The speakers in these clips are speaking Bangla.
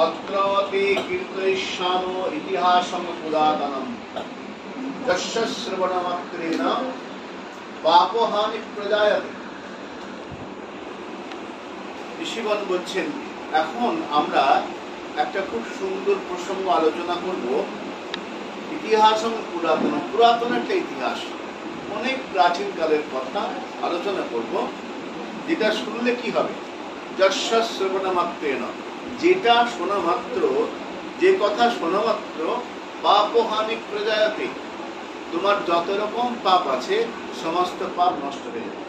অত্রতে কীর্তয়িষ্যামো ইতিহাসং পুরাতনম যস্য শ্রবণমাত্রেণ পাপহানি প্রজায়তে। ঋষিগণ বলছেন এখন আমরা একটা খুব সুন্দর প্রসঙ্গ আলোচনা করব। ইতিহাসং পুরাতন, পুরাতন একটা ইতিহাস, অনেক প্রাচীন কালের কথা আলোচনা করব, যেটা শুনলে কি হবে, যস্য শ্রবণমাত্রেণ, যেটা শোনা মাত্র, যে কথা শোনা মাত্র পাপহানি প্রজায়তে, তোমার যত রকম পাপ আছে সমস্ত পাপ নষ্ট হয়ে যাবে।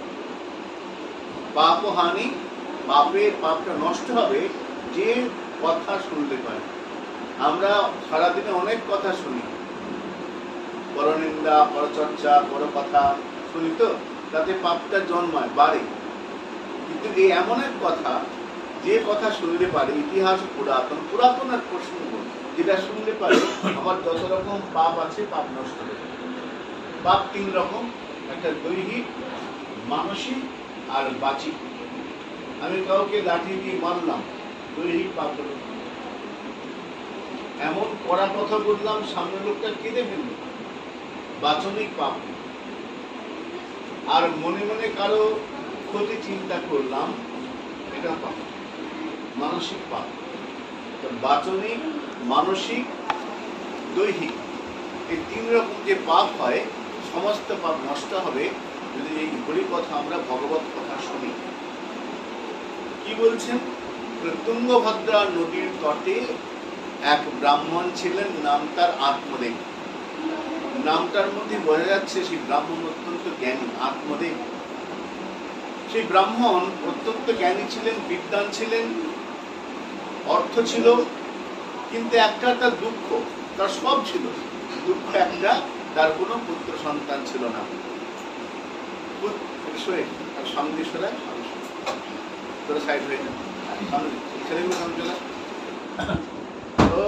পাপহানি, পাপটা নষ্ট হবে যে কথা শুনতে পারে। আমরা সারাদিনে অনেক কথা শুনি, পরনিন্দা, পরচর্চা, পর কথা শুনি, তো তাতে পাপটা জন্মায়, বাড়ে। কিন্তু এই এমন এক কথা, যে কথা শুনলে পারে, ইতিহাস পুরাতন, পুরাতন এক প্রসঙ্গ, যেটা শুনলে পারে আমার যত রকম পাপ আছে পাপ নষ্ট হয়ে যাবে। পাপ তিন রকম, একটা দৈহিক, মানসিক আর বাচিক। আমি কাউকে লাঠি দিয়ে মারলাম, দৈহিক পাপ হলো। এমন কড়া কথা বললাম, সামনে লোকটা কেঁদে ফেলল, বাচনিক পাপ। আর মনে মনে কারো ক্ষতি চিন্তা করলাম, এটা পাপ, মানসিক পাপ। বাচনিক, মানসিক, দৈহিক, এই তিন রকম যে পাপ হয়, সমস্ত পাপ নষ্ট হবে যদি এই হরি কথা আমরা ভগবত কথা শুনি। কি বলছেন? তুঙ্গভদ্রা নদীর তটে এক ব্রাহ্মণ ছিলেন, নাম তার আত্মদেব। নামটার মধ্যে বোঝা যাচ্ছে সেই ব্রাহ্মণ অত্যন্ত জ্ঞানী, আত্মদেব। সেই ব্রাহ্মণ অত্যন্ত জ্ঞানী ছিলেন, বিদ্বান ছিলেন, অর্থ ছিল, কিন্তু একটা তার দুঃখ, তার সব ছিল, দুঃখ একটা, তার কোনো পুত্র সন্তান ছিল না। তো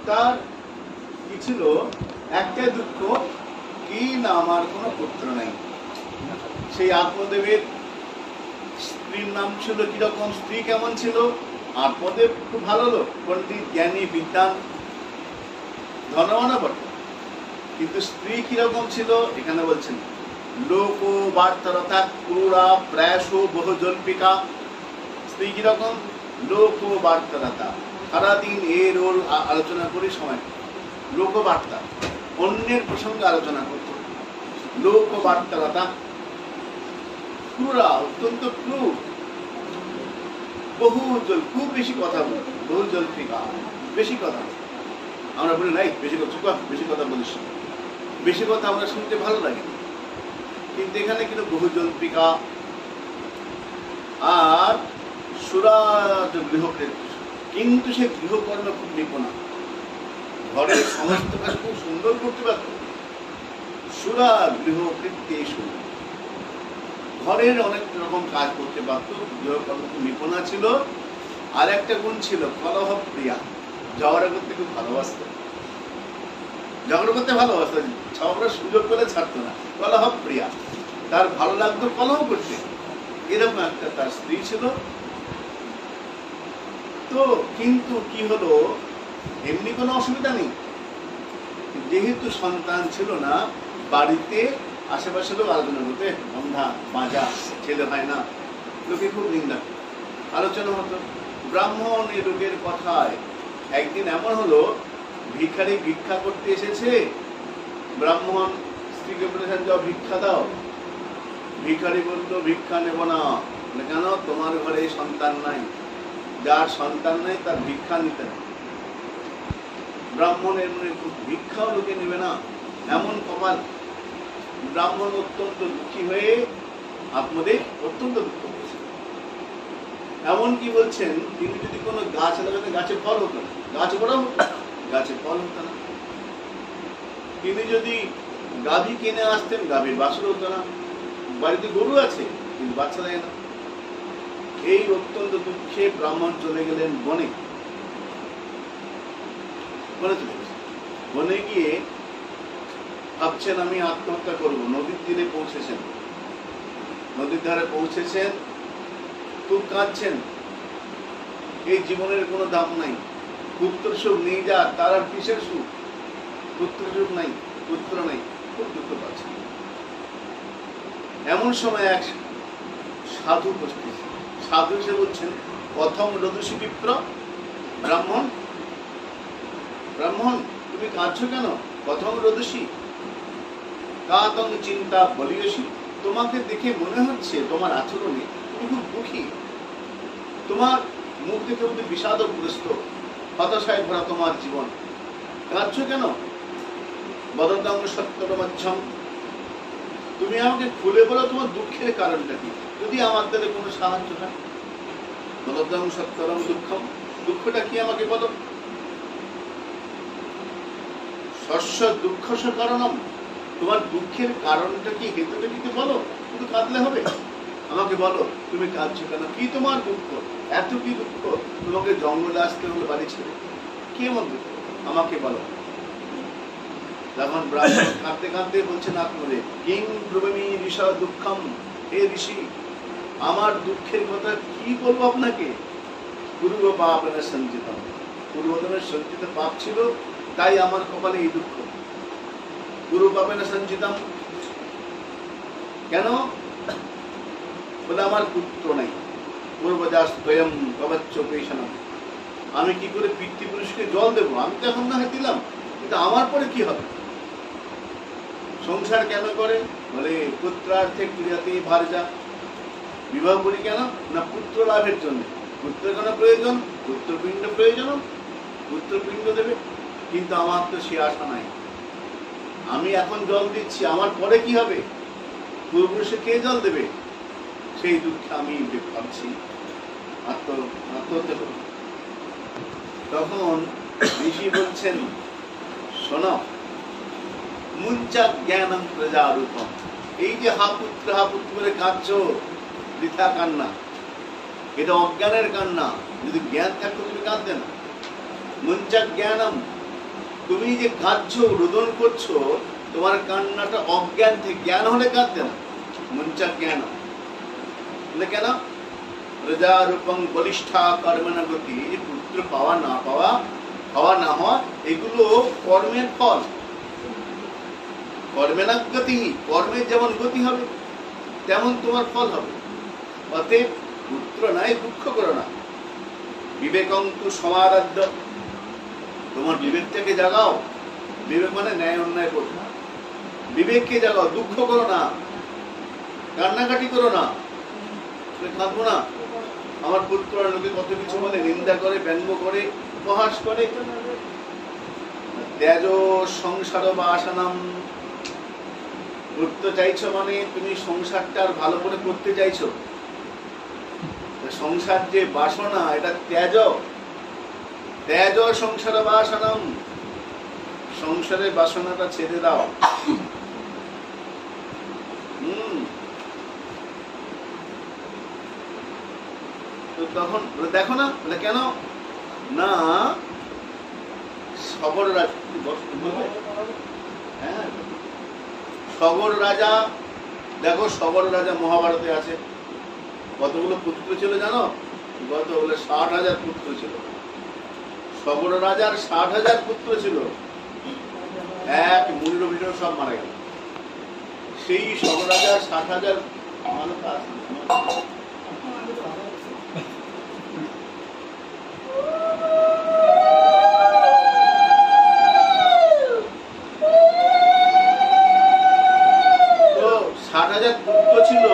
তার কি ছিল? একটা দুঃখ, কি না আমার কোনো পুত্র নাই। সেই আত্মদেবের স্ত্রীর নাম ছিল কিরকম, স্ত্রী কেমন ছিল? আত্মদেব খুব ভালো লোক, পণ্ডিত, জ্ঞানী, বিদ্বান, ধনবানও বটে, কিন্তু স্ত্রী কিরকম ছিল এখানে বলছেন, লোক বার্তারতা ক্রূরা প্রায়শ বহুজল্পিকা। স্ত্রী কিরকম? লোক বার্তারতা, সারাদিন এর ওর আলোচনা করে সময়, লোকবার্তা, অন্যের প্রসঙ্গে আলোচনা করত। লোক বার্তারতা, ক্রূরা, অত্যন্ত ক্রূর, বহুজল, খুব বেশি কথা বল, বহুজল্পিকা, বেশি কথা। আমরা বলি নাই বেশি কথা, বেশি কথা বলিস, বেশি কথা আমরা শুনতে ভালো লাগে, কিন্তু এখানে কিন্তু বহুজল্পিকা। আর সুরাজ গৃহকৃত, কিন্তু সে গৃহকর্ম খুব নিপুণা, ঘরের সমস্ত কাজ খুব সুন্দর করতে পারত। সুরা গৃহকৃত্যেষু, ঘরের অনেক রকম কাজ করতে পারত, গৃহকর্ম খুব নিপুণা ছিল। আর একটা গুণ ছিল, কলহ প্রিয়া, ঝগড়া করতে খুব ভালোবাসত, ঝগড়া করতে ভালোবাসত, ঝগড়া সুযোগ পেলে ছাড়তো না। কলহ প্রিয়া, তার ভালো লাগতো কলহ করতে, এরকম একটা তার স্ত্রী ছিল। তো কিন্তু কি হলো, এমনি কোনো অসুবিধা নেই, যেহেতু সন্তান ছিল না, বাড়িতে আশেপাশে লোক আলোচনা করতে, বন্ধা বাজা, ছেলে হয় না, লোকে খুব নিন্দা, আলোচনা হতো। ব্রাহ্মণ এই লোকের কথায় একদিন এমন হলো, ভিখারি ভিক্ষা করতে এসেছে, ব্রাহ্মণ স্ত্রীকে বলেছেন যাও ভিক্ষা দাও। ভিখারি বললো ভিক্ষা নেব না। কেন? তোমার ঘরে সন্তান নাই, যার সন্তান নাই তার ভিক্ষা নিতে না। ব্রাহ্মণের মনে ভিক্ষাও লোকে নেবে না, এমন কপাল। ব্রাহ্মণ অত্যন্ত দুঃখী হয়ে, আত্মদেব অত্যন্ত দুঃখ পেয়েছে। এমন কি বলছেন, তিনি যদি কোনো গাছ লাগাতে গাছে ফল হতো না, গাছ বড় হতো, গাছে ফল হতো না। তিনি যদি গাভী কিনে আসতেন, গাভীর বাছুর হতো না। বাড়িতে গরু আছে কিন্তু বাচ্চা দেয় না। এই অত্যন্ত দুঃখে ব্রাহ্মণ চলে গেলেন বনে। বনে গিয়ে ভাবছেন আমি আত্মহত্যা করব। নদীর তীরে পৌঁছেছেন, নদীর ধারে পৌঁছেছেন, খুব কাঁদছেন, এই জীবনের কোনো দাম নাই, পুত্র সুখ নেই, যা তার আর কিসের সুখ? পুত্র সুখ নাই, পুত্র নাই, খুব দুঃখ পাচ্ছে। এমন সময় এক সাধু উপস্থিত। সাধু এসে বলছেন, প্রথম রদুষী বিপ্র ব্রাহ্মণ, ব্রাহ্মণ তুমি কাঁদছো কেন? প্রথম রদুষী কাতং চিন্তা বলিয়সী, তোমাকে দেখে মনে হচ্ছে তোমার আচরণে তুমি খুব দুঃখী, তোমার মুখ দেখে মধ্যে বিষাদগ্রস্ত, হতাশায় ভরা তোমার জীবন, কাঁদছো কেন? বদন্তং সত্যরমধ্যম, তুমি আমাকে খুলে বলো তোমার দুঃখের কারণটা কি, যদি আমার দ্বারা কোনো সাহায্য হয়। বদন্তং সত্যরম দুঃখম, দুঃখটা কি আমাকে বলো। শস্য দুঃখস্য কারণম, তোমার দুঃখের কারণটা কি, হেতুটা কি বলো, শুধু কাঁদলে হবে? আমাকে বলো তুমি কাঁদছো কেন, কি তোমার দুঃখ, এত কি দুঃখ, তোমাকে জঙ্গলে আসতে হলো বাড়ি ছেড়ে, কি এমন দুঃখ, আমাকে বলো। তখন ব্রাহ্মণ কাঁদতে কাঁদতে বলছেন আত্মরে, কিং ব্রবমি ঋষা দুঃখম, হে ঋষি আমার দুঃখের কথা কি বলবো আপনাকে। পূর্ব পাপের সঞ্চিতম, পূর্বতনের সঞ্চিত পাপ ছিল, তাই আমার কপালে এই দুঃখ। পূর্ব পাপের সঞ্চিতম কেন? বলে আমার পুত্র নাই। পূর্বজাস স্বয়ং কবচ্চ পেশানাম, আমি কি করে পিতৃপুরুষকে জল দেবো? আমি তো এখন না হয় দিলাম, কিন্তু আমার পরে কি হবে? সংসার কেন করে? বলে পুত্রার্থে ক্রিয়াতে ভার্যা, বিবাহ করি কেন না পুত্র লাভের জন্য। পুত্র কেন প্রয়োজন? পুত্রপিণ্ড প্রয়োজন, পুত্রপিণ্ড দেবে, কিন্তু আমার তো সে আশা নাই। আমি এখন জল দিচ্ছি, আমার পরে কি হবে? পূর্বপুরুষে কে জল দেবে? সেই দুঃখে আমি ভাবছি আত্মহত্যা করব। তখন ঋষি বলছেন, শোনো, মুঞ্চা জ্ঞানম প্রজারূপম, এই যে হা পুত্র করে কাঁদছো, বৃথা কান্না, এটা অজ্ঞানের কান্না। যদি জ্ঞান থাকতো তুমি কাঁদতে না। মুঞ্চা জ্ঞানম, তুমি যে কাঁদছো, রোদন করছো, তোমার কান্নাটা অজ্ঞান থেকে, জ্ঞান হলে কাঁদতে না। মুঞ্চা জ্ঞানম কেন? প্রজারূপং বলিষ্ঠা কর্মনা গতি, পুত্র পাওয়া না পাওয়া, হওয়া না হওয়া, এগুলো কর্মের ফল। কর্মেনা গতি, কর্মের যেমন গতি হবে তেমন তোমার ফল হবে। অতএব পুত্র নাই, দুঃখ করো না। বিবেকং তু সমারাধ্য, তোমার বিবেকটাকে জাগাও। বিবেক মানে ন্যায় অন্যায় বোধ, বিবেককে জাগাও, দুঃখ করো না, কান্নাকাটি করো না। কাঁদবো না, আমার পুত্র লোকে কত কিছু বলে, নিন্দা করে, ব্যঙ্গ করে, উপহাস করে। ত্যাজ সংসার বা আসানাম, করতে চাইছো মানে তুমি সংসারটা আর ভালো করে করতে চাইছো। সংসার যে বাসনা, এটা ত্যাজ, ত্যাজ সংসার বাসনাম, সংসারের বাসনাটা ছেড়ে দাও। তখন দেখো না, বলে কেন না, সগর রাজা, হ্যাঁ সগর রাজা, দেখো সগর রাজা মহাভারতে আছে, কতগুলো পুত্র ছিল জানো? কত বলে 60,000 পুত্র ছিল। সগর রাজার 60,000 পুত্র ছিল, এক মূল্য ভিতরে সব মারা গেল। সেই সগর রাজার 60,000 মানুষ আছে। তো 60,000 পুত্র ছিল,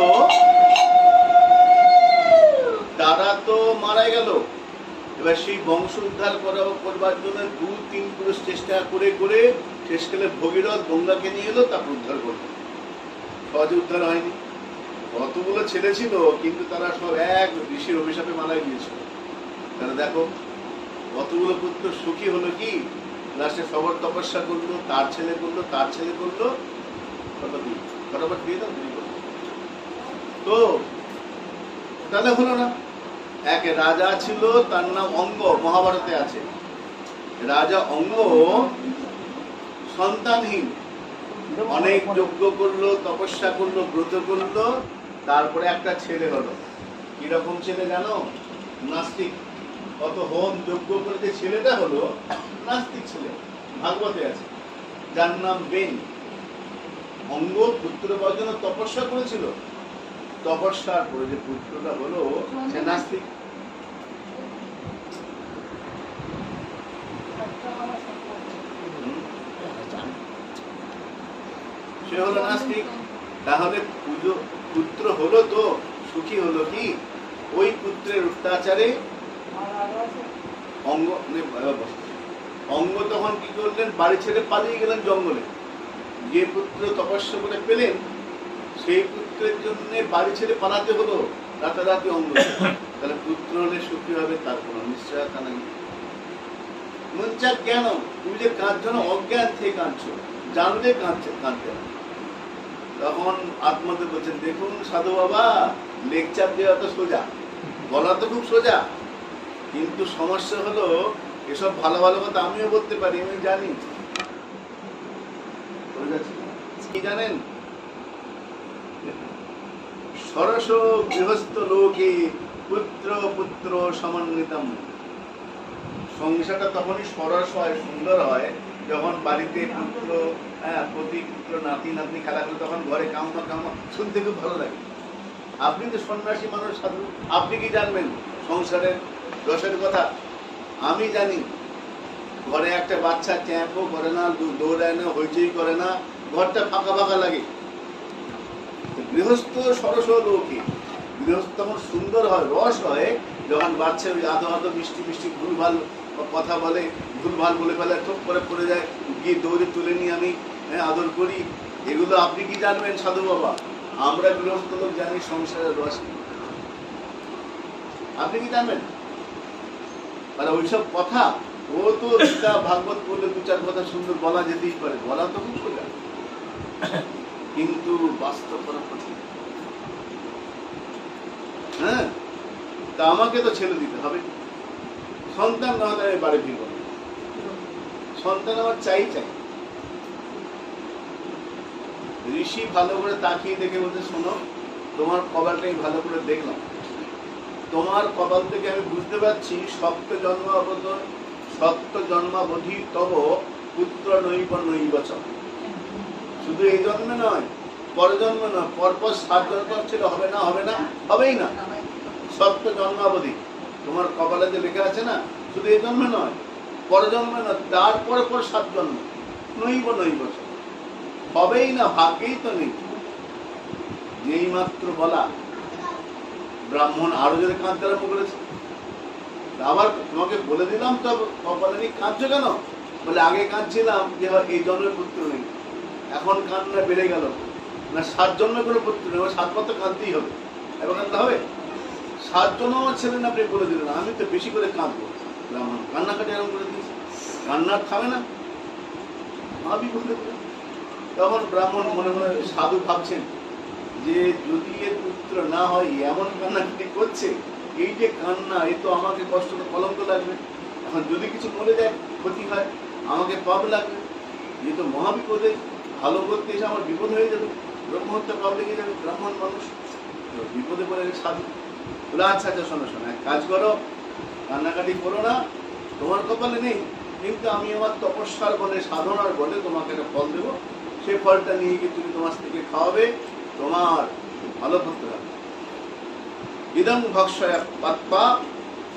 তারা তো মারা গেল। এবার সেই বংশ উদ্ধার করবার জন্য 2-3 পুরুষ চেষ্টা করে করে শেষকালে ভগীরথ গঙ্গাকে নিয়ে এলো, তারপর উদ্ধার করলো। সহজে উদ্ধার হয়নি। কতগুলো ছেলে ছিল, কিন্তু তারা সব এক ঋষির অভিশাপে মারা গিয়েছিল। তারা দেখো কতগুলো পুত্র সুখী হলো কি, লাস্টে সবর তপস্যা করলো, তার ছেলে করলো, তার ছেলে করলো, ফটাফট দিয়ে দাও। তো তাহলে হলো না। এক রাজা ছিল, তার নাম অঙ্গ, মহাভারতে আছে। রাজা অঙ্গ সন্তানহীন, অনেক যজ্ঞ করলো, তপস্যা করলো, ব্রত করলো, তারপরে একটা ছেলে হলো। কিরকম ছেলে জানো? নাস্তিক। অত হোম যজ্ঞ করে যে ছেলেটা হলো নাস্তিক ছেলে, ভাগবতে আছে, যার নাম বেন। অঙ্গ পুত্র পাওয়ার জন্য তপস্যা করেছিল, তপস্যার পরে যে পুত্রটা হলো সে নাস্তিক। সে হলো নাস্তিক। তাহলে পুত্র হলো তো সুখী হলো কি? ওই পুত্রের অত্যাচারে অঙ্গ তখন কি করলেন? বাড়ি ছেড়ে পালিয়ে গেলেন জঙ্গলে। যে পুত্র তপস্যা করে পেলেন সেই পুত্রের জন্য বাড়ি ছেড়ে পালাতে হলো রাতারাতি অঙ্গ। তাহলে পুত্র হলে সুখী হবে তার কোনো নিশ্চয়তা নেই। মনচা কেন? তুমি যে কাঁদছো না, অজ্ঞান থেকে কাঁদছো, জানলে কাঁদছে, কাঁদতে না। তখন আত্মহত্যা বলছেন, দেখুন সাধু বাবা, লেকচার দেওয়া তো সোজা, বলা তো খুব সোজা, কিন্তু সমস্যা হলো এসব ভালো ভালো কথা আমিও বলতে পারি, আমি জানি। কি জানেন? সরস গৃহস্থ লোকে পুত্র পুত্র সমন্বিতম। সংসারটা তখনই সরস হয়, সুন্দর হয় যখন বাড়িতে পুত্র প্রতি পুত্র নাতি নাতনি খেলা করে, তখন ঘরে কামনা কামনা শুনতে খুব ভালো লাগে। আপনি তো সন্ন্যাসী মানুষ, সাধু, আপনি কি জানবেন সংসারের রসের কথা? আমি জানি। ঘরে একটা বাচ্চা চ্যাঁপও করে না, দৌড়ায় না, হইচই করে না, ঘরটা ফাঁকা ফাঁকা লাগে। গৃহস্থ সরস লোকে, গৃহস্থ তখন সুন্দর হয়, রস হয় যখন বাচ্চা ওই আদো আদো মিষ্টি মিষ্টি ভুলভাল কথা বলে, ভুলভাল বলে ফেলে, ঠোপ করে পড়ে যায়, গিয়ে দৌড়ে তুলে নিয়ে আমি আদর করি। এগুলো আপনি কি জানবেন সাধু বাবা? আমরা গৃহস্থ লোক জানি সংসারের রস কি। আপনি কি জানবেন? মানে ওইসব কথা, ও তো গীতা ভাগবত বললে দু চার কথা সুন্দর বলা যেতেই পারে, বলা তো খুব সোজা, কিন্তু বাস্তব করা কঠিন। হ্যাঁ, তা আমাকে তো ছেলে দিতে হবে, সন্তান না হলে আমি বাড়ি ফিরব না। সন্তান আমার চাই চাই। ঋষি ভালো করে তাকিয়ে দেখে বলতে, শোনো, তোমার কপালটাই ভালো করে দেখলাম, তোমার কপাল থেকে আমি বুঝতে পারছি সত্য জন্মাবধি তব পুত্র নৈব নৈবচ। শুধু এই জন্মে নয়, পরজন্মে নয়, পরপর 7 জন্ম ছিল, হবে না, হবে না, হবেই না। সত্য জন্মাবধি তোমার কপালে যে লেখা আছে না, শুধু এই জন্মে নয়, পরজন্মে নয়, তারপরে পর 7 জন্ম, নৈব নৈবচ, হবেই না, ভাগ্যেই তো নেই। যেই মাত্র বলা, ব্রাহ্মণ আরো জোরে কাঁদতে আরম্ভ করেছে। আবার তোমাকে বলে দিলাম তো কপালে নেই, কাঁদছো কেন? বলে আগে কাঁদছিলাম যে এই জন্মের পুত্র নেই, এখন কান্না বেড়ে গেল না, 7 জন্মের কোনো পুত্র নেই, 7 বার তো কাঁদতেই হবে। এবার কাঁদতে হবে, 7 জন্ম আমার ছেলে না, আপনি বলে দিলেন, আমি তো বেশি করে কাঁদবো। ব্রাহ্মণ কান্নাকাটি আরম্ভ করে দিয়েছে, কান্নার থামে না, ভাবি বলে দিলেন। তখন ব্রাহ্মণ মনে মনে সাধু ভাবছেন যে যদি এর পুত্র না হয়, এমন কান্নাকাটি করছে, এই যে কান্না, এ তো আমাকে কষ্ট, কলঙ্ক লাগবে। এখন যদি কিছু বলে যায়, ক্ষতি হয়, আমাকে পাপ লাগবে, যে তো মহাবিপদে, ভালো করতে এসে আমার বিপদ হয়ে যাবে, ব্রহ্মহত্যা পাপ লেগে যাবে, ব্রাহ্মণ মানুষ বিপদে পড়ে সাধু বলে, আচ্ছা আচ্ছা, শোনো শোনো, এক কাজ করো, কান্নাকাটি করো না, তোমার কপালে নেই, কিন্তু আমি আমার তপস্যার বলে, সাধনার বলে তোমাকে একটা ফল দেবো, সেই ফলটা নিয়ে গিয়ে তুমি তোমার স্ত্রীকে খাওয়াবে, তোমার ভালো করতে হবে। ইদং ভক্ষয়া পাত্পা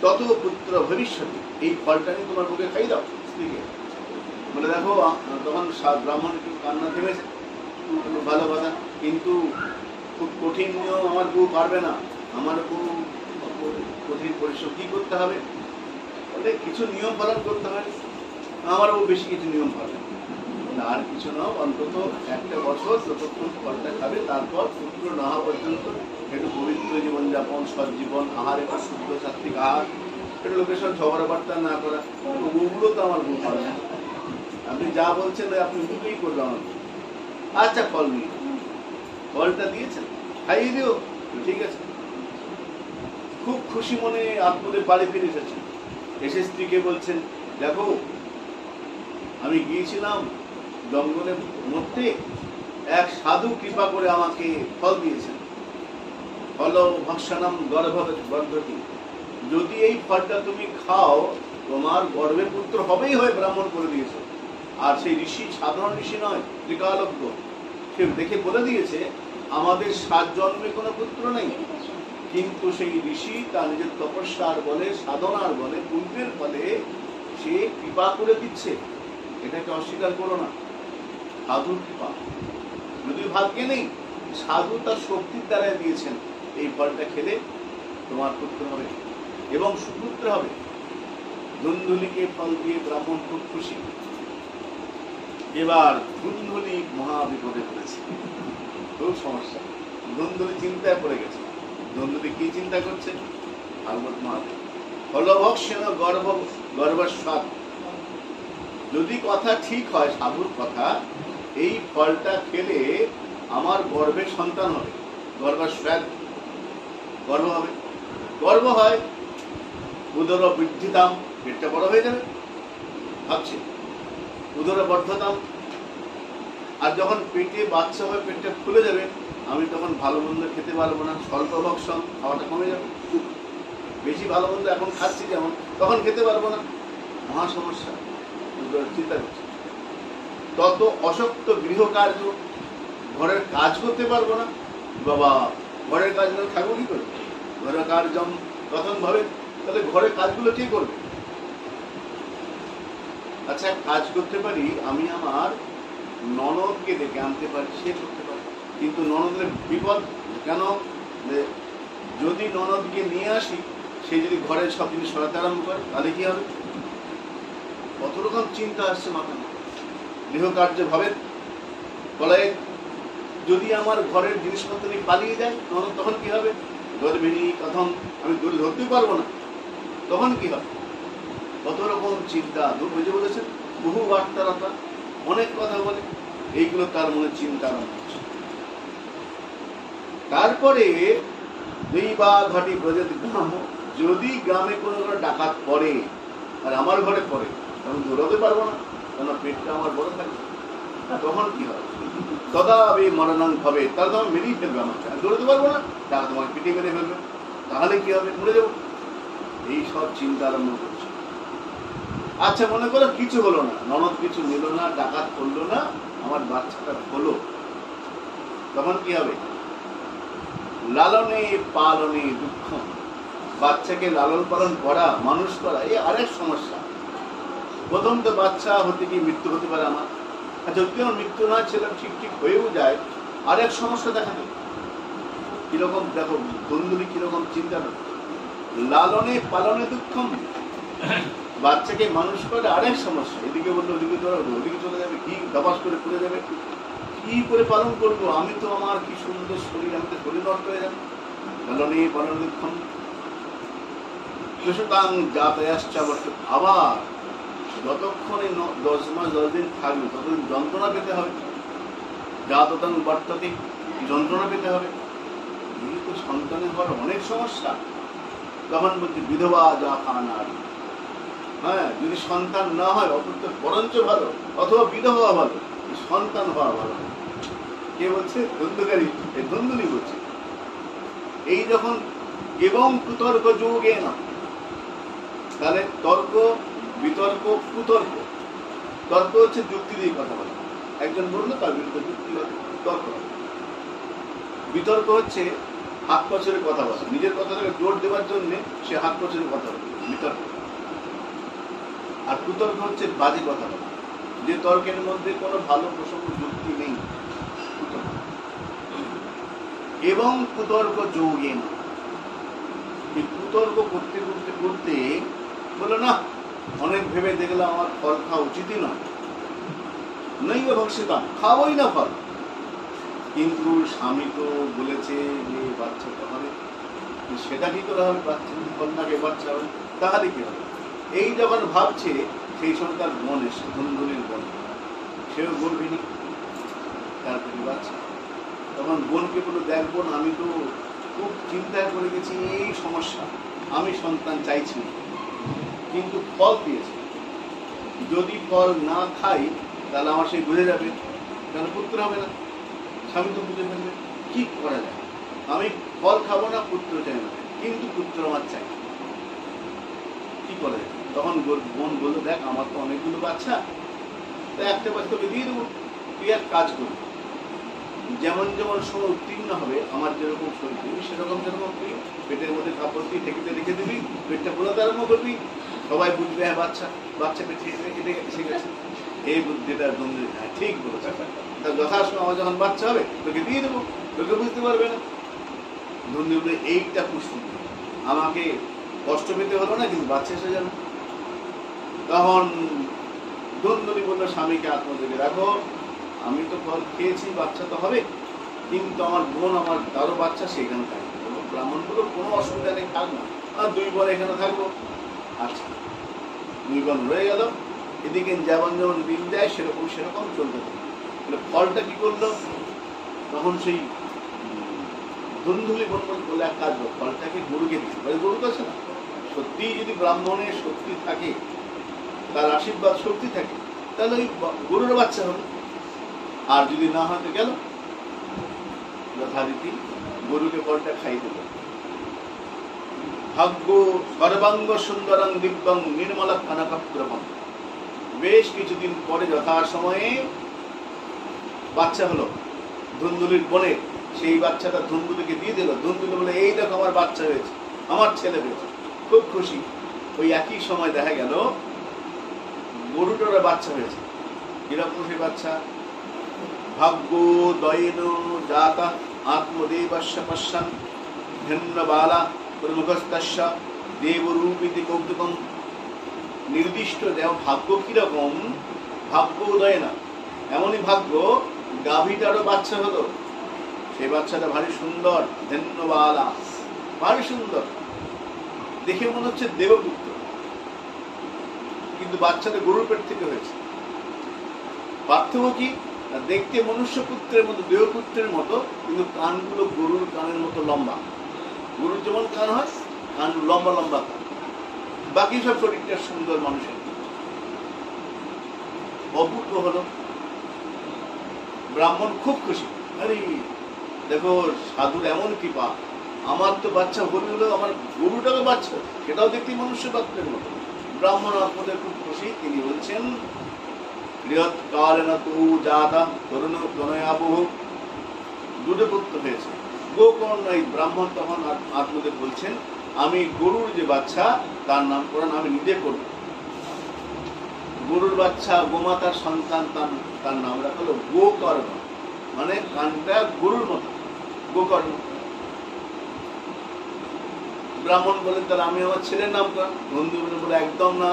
তত পুত্র ভবিষ্যতে, এই ফলটা নিয়ে তোমার বুকে খাই দাও স্ত্রীকে। বলে দেখো, তখন ব্রাহ্মণ একটু কান্না থেমেছে, ভালো কথা, কিন্তু খুব কঠিন নিয়ম, আমার বউ পারবে না, আমার বউ কঠিন পরিশ্রম, কি করতে হবে? বলে কিছু নিয়ম পালন করতে হবে, আমার বউ বেশি কিছু নিয়ম পালন, আর কিছু না, অন্তত 1 বছর যতক্ষণ ফলটা খাবে, তারপর পুত্র না হওয়া পর্যন্ত একটু পবিত্র জীবনযাপন, সজ্জীবন, আহার, একটু শুদ্ধ সাত্বিক আহার, একটু লোকের সঙ্গে ঝগড়া বার্তা না করা, ওগুলো তো আমার বউ পারে না। আপনি যা বলছেন আপনি দুটোই করবেন আমার। আচ্ছা, ফল নিয়ে, ফলটা দিয়েছেন, খাইয়ে দিও, ঠিক আছে। খুব খুশি মনে আত্মদেব বাড়ি ফিরে এসেছেন, এসে স্ত্রীকে বলছেন, দেখো, আমি গিয়েছিলাম জঙ্গলের মধ্যে, এক সাধু কৃপা করে আমাকে ফল দিয়েছেন, ফল ভক্ষণম গর্ভবতী, যদি এই ফলটা তুমি খাও তোমার গর্ভের পুত্র হবেই, হয় ব্রাহ্মণ করে দিয়েছে। আর সেই ঋষি সাধারণ ঋষি নয়, ত্রিকালজ্ঞ, সে দেখে বলে দিয়েছে আমাদের 7 জন্মে কোনো পুত্র নেই, কিন্তু সেই ঋষি তার নিজের তপস্যার বলে, সাধনার বলে, পুণ্যের ফলে সে কৃপা করে দিচ্ছে। এটাকে অস্বীকার করো না, সাধুর কৃপা। যদি ভাগ্যে নেই, সাধু তার শক্তির দ্বারা দিয়েছেন এই ফলটা খেলে তোমার পুত্র হবে এবং সুপুত্র হবে। ধুন্ধুলিকে ফল দিয়ে ব্রাহ্মণ খুব খুশি। এবার ধুন্ধুলি মহাবিপদে পড়েছে, খুব সমস্যা। ধুন্ধুলি চিন্তায় পড়ে গেছে। ধুন্ধুলি কি চিন্তা করছে? ভাগবত মহাদেব ফলভক্ষণ গর্ভস্বাদ। যদি কথা ঠিক হয়, সাধুর কথা, এই ফলটা খেলে আমার গর্ভে সন্তান হবে, গর্ভস্বাদ, গর্ভ হবে। গর্ভ হয়, উদর বৃদ্ধিতাম, পেটটা বড় হয়ে যাবে ভাবছে, উদর বর্ধতাম। আর যখন পেটে বাচ্চা হয়, পেটটা ফুলে যাবে, আমি তখন ভালো মন্দ খেতে পারবো না, স্বল্প ভক্ষণ, খাওয়াটা কমে যাবে। বেশি ভালো মন্দ এখন খাচ্ছি যেমন, তখন খেতে পারবো না, মহা সমস্যা। চিন্তা করছে। তত অশক্ত গৃহকার্য, ঘরের কাজ করতে পারবো না। বাবা, ঘরের কাজ না থাকবো কি করে? ঘরের কাজ যেমন তখন ভাবে, তাহলে ঘরের কাজগুলো কে করবে? আচ্ছা, কাজ করতে পারি, আমি আমার ননদকে ডেকে আনতে পারি, সে করতে পারে। কিন্তু ননদের বিপদ কেন? যদি ননদকে নিয়ে আসি, সে যদি ঘরের সব জিনিস সরাতে আরম্ভ করে, তাহলে কি হবে? কত রকম চিন্তা আসছে মাথায়। গৃহকার্য ভাবে বলে, যদি আমার ঘরের জিনিসপত্র নিয়ে পালিয়ে যায় তখন কি হবে? গর্ভিণী কথম, আমি দূরে ধরতে পারবো না, তখন কি হবে? কত রকম চিন্তা। বুঝে বলেছেন, বহু বার্তারতা, অনেক কথা বলে, এইগুলো তার মনে চিন্তা হচ্ছে। তারপরে দুই বা ঘটি ব্রজের গ্রাম, যদি গ্রামে কোনো ডাকাত পড়ে আর আমার ঘরে পড়ে, আমি দৌড়াতে পারবো না, কেন পেটটা আমার বড় থাকে। তখন কি হবে? তদা আমি মরণাং হবে, তাহলে তো আমি মেরেই ফেলবে আমাকে, আমি দৌড়াতে পারবো না, তারা তোমাকে পিটে মেরে ফেলবে, তাহলে কি হবে? মরে যাবো। এই সব চিন্তা আরম্ভ করছে। আচ্ছা, মনে করো কিছু হলো না, ননদ কিছু নিল না, ডাকাত করলো না, আমার বাচ্চাটা হলো, তখন কি হবে? লালনে পালনে দুঃখ। বাচ্চাকে লালন পালন করা, মানুষ করা, এই আরেক সমস্যা। প্রথম তো বাচ্চা হতে কি মৃত্যু হতে পারে আমার। আচ্ছা, যদি আমার মৃত্যু না, ছেলে ঠিক ঠিক হয়েও যায়, আরেক সমস্যা দেখা দেবে। কিরকম দেখো, বন্ধুরি কিরকম চিন্তা করে। লালনে পালনে দুঃখম, বাচ্চাকে মানুষ করে আরেক সমস্যা। এদিকে বললো ওদিকে দৌড়াবো, ওদিকে চলে যাবে, কি দাবাস করে পড়ে যাবে, কি করে পালন করবো? আমি তো আমার কি সুন্দর শরীর, আমি তো শরীর নষ্ট হয়ে যাবে। লালনে পালনে দুঃখম সুতরাং যাতায়াসটা আবার যতক্ষণে 10 মাস 10 দিন থাকবে, ততদিন যন্ত্রণা পেতে হবে। যাততাং বর্ততে, যন্ত্রণা পেতে হবে। এই তো সন্তানের হওয়ার অনেক সমস্যা। তখন বলছি বিধবা যা খানার, হ্যাঁ, যদি সন্তান না হয় অপত্য বরঞ্চ ভালো, অথবা বিধবা ভালো, সন্তান হওয়া ভালো। কে বলছে? ধন্দুকারী, এই ধন্দুলি বলছে। এই যখন এবং কুতর্ক যোগে না, তাহলে তর্ক, বিতর্ক, কুতর্ক। তর্ক হচ্ছে যুক্তি দিয়ে কথা বলা, একজন বললো তার বিরুদ্ধে যুক্তি তর্ক। বিতর্ক হচ্ছে হাত পছরে কথা বলা, নিজের কথাটাকে জোর দেওয়ার জন্য সে হাত পছরে কথা বলে, বিতর্ক। আর কুতর্ক হচ্ছে বাজে কথা বলা, যে তর্কের মধ্যে কোনো ভালো প্রসঙ্গ যুক্তি নেই, কুতর্ক। এবং কুতর্ক যোগে না, এই কুতর্ক করতে করতে করতে বলো না, অনেক ভেবে দেখলাম আমার ফল খাওয়া উচিতই নয়, নই ভক্ষিতাম, খাওয়াই না ফল। কিন্তু স্বামী তো বলেছে যে বাচ্চা হবে, সেটা কি করে হবে? বাচ্চা ফল না খেয়ে বাচ্চা হবে, তাহলে কি হবে? এই যখন ভাবছে, সেই সময় তার বোন এসে, ধুন্ধুলির বোন, সেও গর্ভিণী, তারপরে বাচ্চা। তখন বোনকে বলে, দেখ বোন, আমি তো খুব চিন্তায় পড়ে গেছি, এই সমস্যা, আমি সন্তান চাইছি, কিন্তু ফল দিয়েছে, যদি ফল না খাই তাহলে আমার সেই বুঝে যাবে, তাহলে পুত্র হবে না। স্বামী তো বুঝে ফেলবে, কি করা যায়? আমি ফল খাবো না, পুত্র চাই না, কিন্তু পুত্র আমার চাই। কি করে? তখন বোন বললো, দেখ আমার তো অনেকগুলো বাচ্চা, তাই একটা বাচ্চাকে দিয়ে দেবো, তুই এক কাজ করবি, যেমন যেমন সময় উত্তীর্ণ হবে আমার যেরকম শরীর দিবি সেরকম সেরকম তুই পেটের মধ্যে কাপড় দিয়ে ঢেকে রেখে দিবি, পেটটা পুরোতে আরম্ভ করবি, সবাই বুঝবে হ্যাঁ বাচ্চা পেটে এসে গেছে। এই বুদ্ধিটা বন্ধু, হ্যাঁ ঠিক বলেছে, যথাসময় আমার যখন বাচ্চা হবে তোকে দিয়ে দেবো, তোকে বুঝতে পারবে না। বন্ধু বলে এইটা খুব সুন্দর, আমাকে কষ্ট পেতে হলো না, কিন্তু বাচ্চা এসে যাবে। তখন ধুন্দুলি বললো স্বামীকে, আত্মযোগে রাখো, আমি তো ফল খেয়েছি, বাচ্চা তো হবে, কিন্তু আমার বোন, আমার তারও বাচ্চা, সেখানে থাকবে। ব্রাহ্মণগুলো কোনো অসুবিধা নেই, থাক না, আর 2 বার এখানে থাকবো। আচ্ছা, 2 বার রয়ে গেল, এদিকে যেমন যেমন দিন যায় সেরকম সেরকম চলতে থাকে। ফলটা কি করলো, তখন সেই ধুন্দুলি বলে এক কাজ, ফলটাকে গরুকে দিচ্ছে, গরু তো আছে না, সত্যি যদি ব্রাহ্মণের শক্তি থাকে, তার আশীর্বাদ শক্তি থাকে, তাহলে ওই গরুর বাচ্চা হবে। আর যদি না হতে গেল, যথারীতি গরুকে ফলটা খাই দেব। ভাগ্য সর্বাঙ্গ সুন্দরং দিব্যং নির্মলা কানকাপ্রভম। বেশ কিছুদিন পরে যথাসময়ে বাচ্চা হলো ধুন্দুলির বোনের, সেই বাচ্চাটা ধুন্দুলিকে দিয়ে দিল। ধুন্দুলি বলে, এই দেখো আমার বাচ্চা হয়েছে, আমার ছেলে হয়েছে, খুব খুশি। ওই একই সময় দেখা গেল গরুটার বাচ্চা হয়েছে। কিরকম সেই বাচ্চা? ভাগ্য দয়েন জাতা আত্মদেবস্য পশ্যন ধন্যবালা প্রমুখস্তস্য দেবরূপিতি কৌতুকম। নির্দিষ্ট দেহ ভাগ্য কিরকম? ভাগ্য উদয় না, এমনই ভাগ্য গাভীটারও বাচ্চা হলো, সেই বাচ্চাটা ভারী সুন্দর, ধন্যবালা, ভারী সুন্দর, দেখে মনে হচ্ছে দেবপুত্র, কিন্তু বাচ্চাটা গরুর পেট থেকে হয়েছে। পার্থক্য কি? দেখতে মনুষ্য পুত্রের মতো, দেবপুত্রের মতো, কিন্তু কানগুলো গরুর কানের মতো লম্বা। গরুর যেমন কান হয়, কান লম্বা লম্বা কান, বাকি সব শরীরটা সুন্দর মানুষের। অপূর্ব হলো, ব্রাহ্মণ খুব খুশি। আরে দেখো সাধুর এমন কৃপা, আমার তো বাচ্চা হলো, আমার গরুটারও বাচ্চা, সেটাও দেখতে মনুষ্য পাত্রের মতো। ব্রাহ্মণ আপনাদের খুব খুশি, তিনি বলছেন বৃহৎ কালেন তু জাতা তরুণ তনয়াবহ, দুটো পুত্র হয়েছে। গোকর্ণ, এই ব্রাহ্মণ তখন আত্মদেব বলছেন, আমি গরুর যে বাচ্চা তার নামকরণ আমি নিজে করব। গরুর বাচ্চা, গোমাতার সন্তান, তার নাম রাখা হলো গোকর্ণ, মানে কানটা গরুর মতো, গোকর্ণ। ব্রাহ্মণ বলেন, তাহলে আমি আমার ছেলের নামকরণ। বন্ধু বলে, একদম না,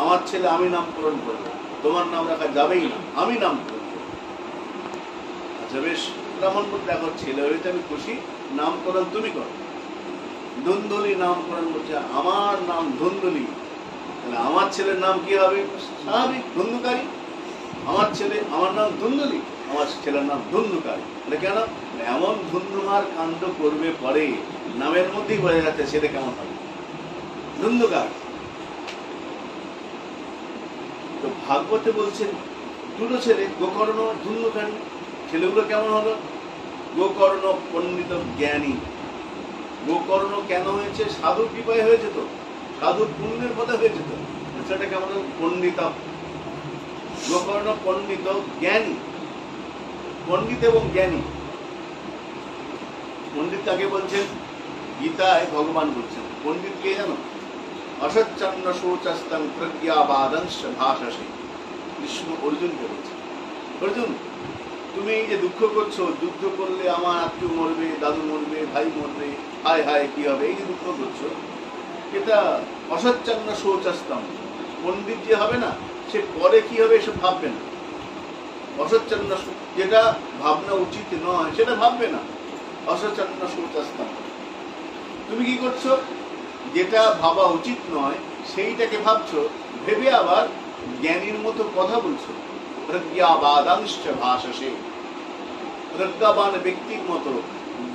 আমার ছেলে আমি নামকরণ করবো, তোমার নাম রাখা যাবেই না, আমি নামকরণ করবো। আচ্ছা বেশ। ব্রাহ্মণ বলতে, এখন ছেলে হয়েছে, আমি খুশি, নামকরণ তুমি করো। ধুন্দুলি নামকরণ বলছে, আমার নাম ধুন্দুলি, তাহলে আমার ছেলের নাম কি হবে? স্বাভাবিক, ধুন্দুকারী। আমার ছেলে, আমার নাম ধুন্দুলি, আমার ছেলের নাম ধুন্দুকারী। কেন? এমন ধুন্দুমার কাণ্ড করবে পরে, নামের মধ্যেই বোঝা যাচ্ছে ছেলে কেমন হবে, ধুন্দুকার। তো ভাগবতে বলছেন দুটো ছেলে, গোকর্ণ, ধুন্দুকারী। ছেলেগুলো কেমন হলো? গোকর্ণ পণ্ডিত জ্ঞানী। গোকর্ণ কেন হয়েছে? সাধুর কৃপায় হয়েছে, তো সাধুর পুণ্যের পথে হয়েছে, তো সেটা কেমন? পণ্ডিত। গোকর্ণ পণ্ডিত জ্ঞানী, পণ্ডিত এবং জ্ঞানী। পণ্ডিত কাকে বলছেন? গীতায় ভগবান বলছেন পণ্ডিত কে জানো? অসচ্ছন্ন শৌচস্তং প্রজ্ঞাবাদংশ ভাষাসে। কৃষ্ণ অর্জুনকে বলছেন, অর্জুন তুমি এই যে দুঃখ করছো, যুদ্ধ করলে আমার আত্মীয় মরবে, দাদু মরবে, ভাই মরবে, হায় হায় কি হবে, এই যে দুঃখ করছো, এটা অসচ্ছন্ন শৌচস্তম। পণ্ডিত যে হবে না, সে পরে কি হবে এসব ভাববে না। অসচ্ছন্ন, যেটা ভাবনা উচিত নয় সেটা ভাববে না, অসচ্ছন্ন শৌচস্তম। তুমি কি করছো? যেটা ভাবা উচিত নয় সেইটাকে ভাবছো, ভেবে আবার জ্ঞানীর মতো কথা বলছো। প্রজ্ঞাবাদাংশ ভাষাসে, প্রজ্ঞাবান ব্যক্তির মতো,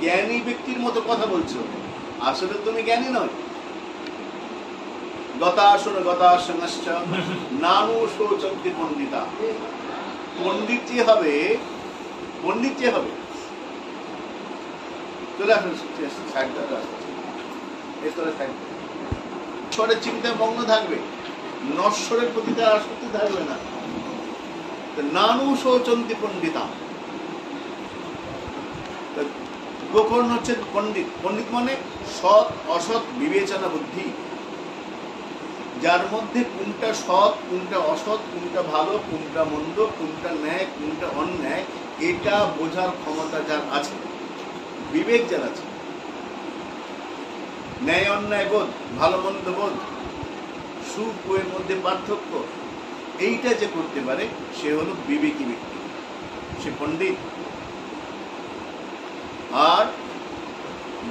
জ্ঞানী ব্যক্তির মতো কথা বলছো, আসলে তুমি জ্ঞানী নয়। গতাসন গতাসনশ্চ নানু শৌচন্তি পণ্ডিতা। পণ্ডিত যে হবে, পণ্ডিত যে হবে, চলে আসুন, নশ্বরের চিন্তায় মগ্ন থাকবে, নশ্বরের প্রতি তার আসক্তি থাকবে না। নানু শোচন্তি পণ্ডিতা, গোকর্ণ হচ্ছে পণ্ডিত। পণ্ডিত মানে সৎ অসৎ বিবেচনা বুদ্ধি, যার মধ্যে কোনটা সৎ কোনটা অসৎ, কোনটা ভালো কোনটা মন্দ, কোনটা ন্যায় কোনটা অন্যায়, এটা বোঝার ক্ষমতা যার আছে, বিবেক যার আছে, ন্যায় অন্যায় বোধ, ভালো মন্দ বোধ, সুখ এর মধ্যে পার্থক্য, এইটা যে করতে পারে সে হলো বিবেকী ব্যক্তি, সে পণ্ডিত। আর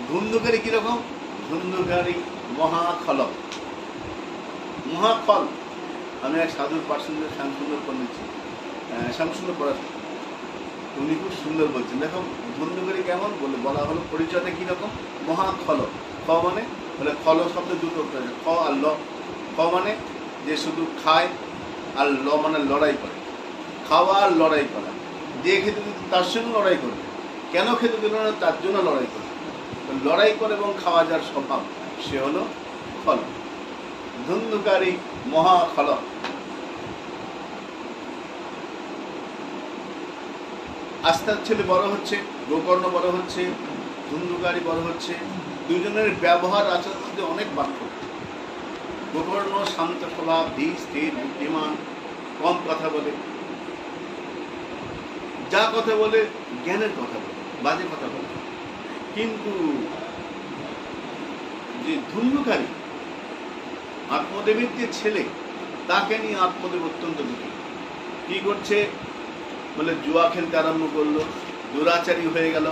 ধুন্ধুকারী কিরকম? ধুন্ধুকারী মহাখলক, মহাফল। আমি এক সাধুর পার্সেন্টের শ্যামসুন্দর পড়েছি, শ্যামসুন্দর পড়াশোনা, উনি খুব সুন্দর বলছেন। দেখো ধুন্ধুকারী কেমন বলে বলা হলো, পরিচয়টা কিরকম? মহাখলক। খ মানে বলে খল শব্দ দুটো, খ আর ল। খ মানে যে শুধু খায়, আর ল মানে লড়াই করে, খাওয়া আর লড়াই করা। যে খেতে দিত তার সঙ্গে লড়াই করবে, কেন খেতে দিল না তার জন্য লড়াই করবে। লড়াই করে এবং খাওয়া যার স্বভাব সে হলো খল, ধুন্ধুকারী মহাখলক। আস্তে ছেলে বড় হচ্ছে, গোকর্ণ বড় হচ্ছে, ধুন্ধুকারী বড় হচ্ছে, দুজনের ব্যবহার আচরণে অনেক পার্থক্য। গোকর্ণ শান্ত স্বভাব, ধীর স্থির বুদ্ধিমান, কম কথা বলে, যা কথা বলে জ্ঞানের কথা বলে, বাজে কথা বলে। কিন্তু যে ধুন্ধুকারী আত্মদেবের যে ছেলে, তাকে নিয়ে আত্মদেব অত্যন্ত দুঃখী। কি করছে বলে জুয়া খেলতে আরম্ভ করলো, দুরাচারী হয়ে গেল,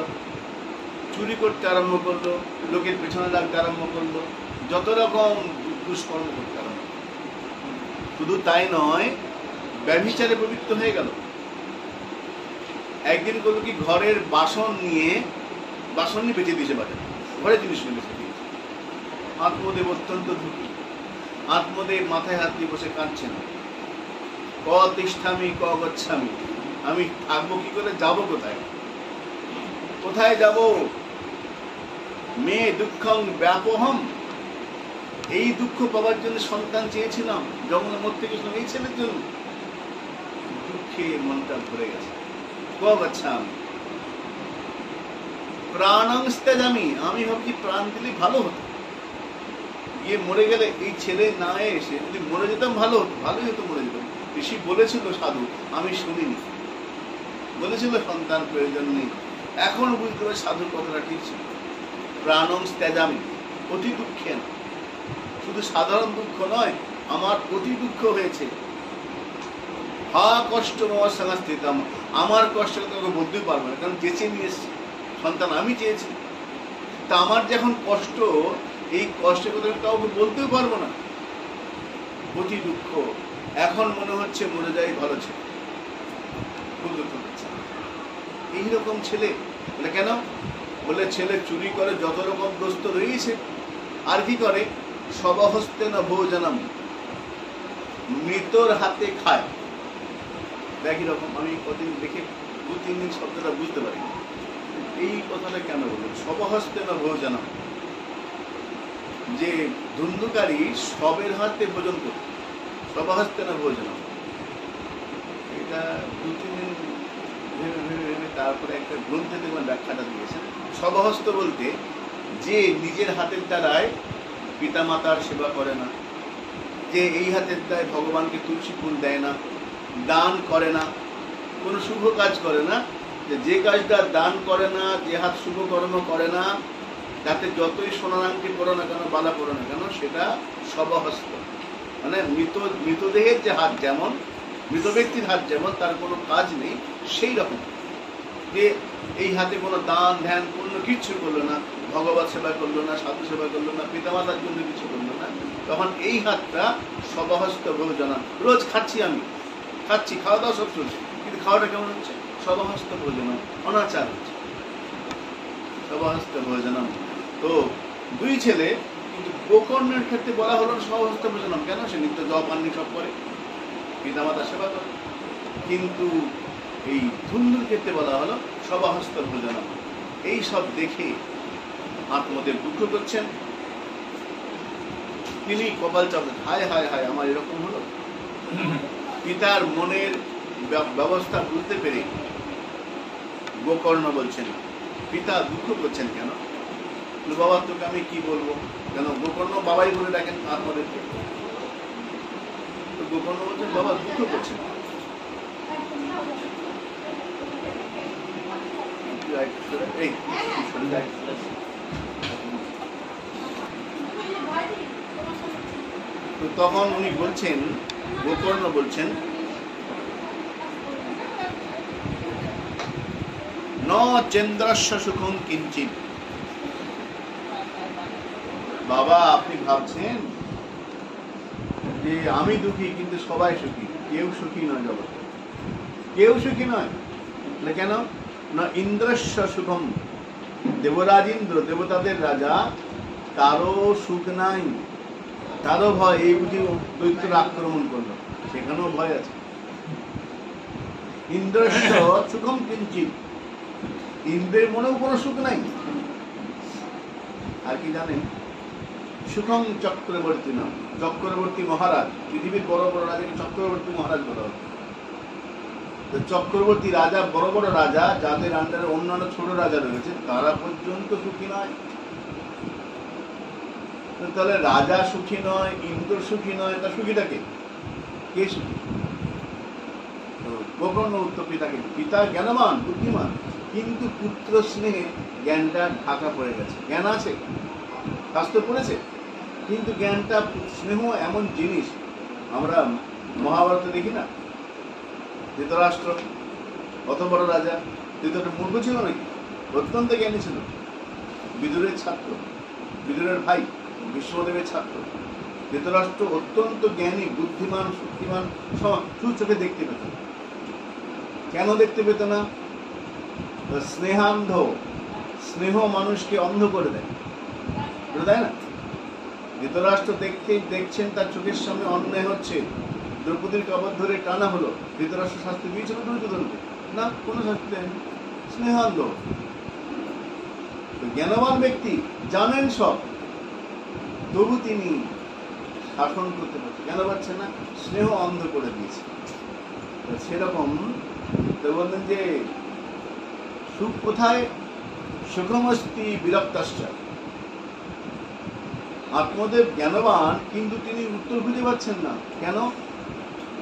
চুরি করতে আরম্ভ করলো, লোকের পেছনে লাগতে আরম্ভ করলো, যত রকম দুষ্কর্ম করতে আরম্ভ করলো। শুধু তাই নয়, ব্যভিচারে প্রবৃত্ত হয়ে গেল। একদিন করলো কি, ঘরের বাসন নিয়ে বেঁচে দিয়েছে বাজারে, ঘরের জিনিস বেঁচে দিয়েছে। আত্মদেব অত্যন্ত দুঃখী। আত্মদেব মাথায় হাত দিয়ে বসে কাঁদছেন, ক তিষ্ঠামি ক গচ্ছামি, আমি থাকবো কি করে, যাবো কোথায়, কোথায় যাব? মে দুঃখং ব্যাপহম, এই দুঃখ পাওয়ার জন্য সন্তান চেয়েছিলাম, জগন্নাথ মধ্যে গেছিলাম এই ছেলের জন্য, দুঃখে মনটা ভরে গেছে। ক গচ্ছামি প্রাণং স্তেজামি, আমি ভাবছি প্রাণ দিলে ভালো হতো, গিয়ে মরে গেলে এই ছেলে না এসে যদি মরে যেতাম ভালো হতো, ভালোই হতো, মরে যেতাম। ঋষি বলেছিল, সাধু আমি শুনিনি, বলেছিল সন্তান প্রয়োজন নেই। এখন বুঝতে পারি সাধুর কথাটা ঠিক ছিল। প্রাণং স্তেজামি, অতি দুঃখে না, শুধু সাধারণ দুঃখ নয়, আমার অতি দুঃখ হয়েছে। হা কষ্ট আমার সঙ্গে স্থিতাম, আমার কষ্টকে তোকে বলতেই পারবো না, কারণ চেঁচে নিয়ে এসছি, সন্তান আমি চেয়েছি। তা আমার যে এখন কষ্ট, এই কষ্টের কথা কাউকে বলতেও পারবো না, অতি দুঃখ। এখন মনে হচ্ছে মরে যাই ভালো ছিল, খুব দুঃখ হচ্ছে। এইরকম ছেলে বলে কেন? বলে ছেলে চুরি করে, যত রকম প্রস্ত রয়েছে, আর কি করে, সবহস্তে না ভোজনম, মৃতর হাতে খায়। একই রকম আমি কদিন দেখে 2-3 দিন শব্দটা বুঝতে পারি। এই কথাটা কেন বলবেন? সবহস্তে না ভোজনম, যে ধুন্ধুকারী সবের হাতে ভোজন করত, সবহস্তে না ভোজনম। এটা 2-3 দিন ভেবে ভেবে ভেবে তারপরে একটা গ্রন্থে দেখবেন ব্যাখ্যাটা দিয়েছেন। সবহস্ত বলতে যে নিজের হাতের দ্বারায় পিতা মাতার সেবা করে না, যে এই হাতের দ্বারায় ভগবানকে তুলসী ফুল দেয় না, দান করে না, কোনো শুভ কাজ করে না, যে কাজটা দান করে না, যে হাত শুভ কর্ম করে না, তাতে যতই সোনার আংটি পড়ো না কেন, বালা পড়ো না কেন, সেটা সবহস্ত। মানে মৃতদেহের যে হাত যেমন, মৃত ব্যক্তির হাত যেমন, তার কোনো কাজ নেই, সেই রকম যে এই হাতে কোনো দান ধ্যান পূর্ণ কিচ্ছু করলো না, ভগবত সেবা করলো না, সাধু সেবা করলো না, পিতামাতার জন্য কিছু করলো না, তখন এই হাতটা সবহস্ত ভোজনা। রোজ খাচ্ছি, আমি খাচ্ছি, খাওয়া দাওয়া সব চলছে, কিন্তু খাওয়াটা কেমন হচ্ছে? সবহস্ত ভোজনা, অনাচার হচ্ছে, সবহস্ত ভোজনম। তো দুই ছেলে, কিন্তু গোকর্ণের ক্ষেত্রে বলা হলো সবহস্ত ভোজনম কেন? সে নিত্য জপ আন্নি সব করে, পিতামাতা সেবা করে। কিন্তু এই ধুন্ধুর ক্ষেত্রে বলা হলো সবহস্ত ভোজনম। এই সব দেখে আত্মদেব দুঃখ করছেন। তিনি কপাল চাপেন, হায় হায় হায় আমার এরকম হলো। পিতার মনের ব্যবস্থা বুঝতে পেরে গোকর্ণ বলছেন, পিতা দুঃখ করছেন কেন? বাবা তোকে আমি কি বলবো, কেন? গোকর্ণ বাবাই বলে ডাকেন আত্মদেবকে। গোকর্ণ বলছেন বাবা দুঃখ করছেন। তো তখন উনি বলছেন, গোকর্ণ বলছেন, ন চন্দ্রস্য সুখং কিঞ্চিৎ। বাবা আপনি ভাবছেন যে আমি দুঃখী, কিন্তু সবাই সুখী। কেউ সুখী নয় জগতে, কেউ সুখী নয়। কেন না? ইন্দ্রস্য সুখম, দেবরাজ ইন্দ্র, দেবতাদের রাজা, তারও সুখ নাই, তারও ভয়। এই বুঝি দৈত্যরা আক্রমণ করলো, সেখানেও ভয় আছে। ইন্দ্রস্য সুখম কিঞ্চিৎ, ইন্দ্রের মনেও কোনো সুখ নাই। আর কি জানেন? সুখম চক্রবর্তী নাম, চক্রবর্তী মহারাজ, পৃথিবীর বড় বড় রাজাকে চক্রবর্তী মহারাজ বলা হয়। চক্রবর্তী রাজা, বড় বড় রাজা, যাদের আন্ডারে অন্যান্য ছোট রাজা রয়েছে, তারা পর্যন্ত সুখী নয়। তাহলে রাজা সুখী নয়, ইন্দ্র সুখী নয়, তা সুখীটাকে কে সুখী? গোকর্ণ উত্তর পিতাকে, পিতা জ্ঞানবান বুদ্ধিমান, কিন্তু পুত্র স্নেহে জ্ঞানটা ঢাকা পড়ে গেছে। জ্ঞান আছে, শাস্ত্র পড়েছে, কিন্তু জ্ঞানটা, স্নেহ এমন জিনিস, আমরা মহাভারতে দেখি না, ধৃতরাষ্ট্র অত বড় রাজা, ধৃতরাষ্ট্র মূর্খ ছিল নাকি? অত্যন্ত জ্ঞানী ছিল, বিদুরের ছাত্র, বিদুরের ভাই, বিষ্ণুদেবের ছাত্র। ধৃতরাষ্ট্র অত্যন্ত জ্ঞানী, বুদ্ধিমান, শক্তিমান, চোখে দেখতে পেত। কেন দেখতে পেত না? স্নেহান্ধ, স্নেহ মানুষকে অন্ধ করে দেয়, তাই না? ধৃতরাষ্ট্র দেখছেন তার চোখের সামনে অন্যায় হচ্ছে, দ্রৌপদীর কবর ধরে টানা হলো, ধৃতরাষ্ট্র শাস্তি দিয়েছিল দুর্যোধনকে? না, কোনো শাস্তি দেয়নি, স্নেহান্ধ। জ্ঞানবান ব্যক্তি জানেন সব, তবু তিনি শাসন করতে পারছেন, কেন পারছেন না? স্নেহ অন্ধ করে দিয়েছে। সেরকম বললেন যে সুখ কোথায়? সুখমস্তি বিরক্তাশ্চ। আত্মদেব জ্ঞানবান, কিন্তু তিনি উত্তর খুঁজে পাচ্ছেন না। কেন?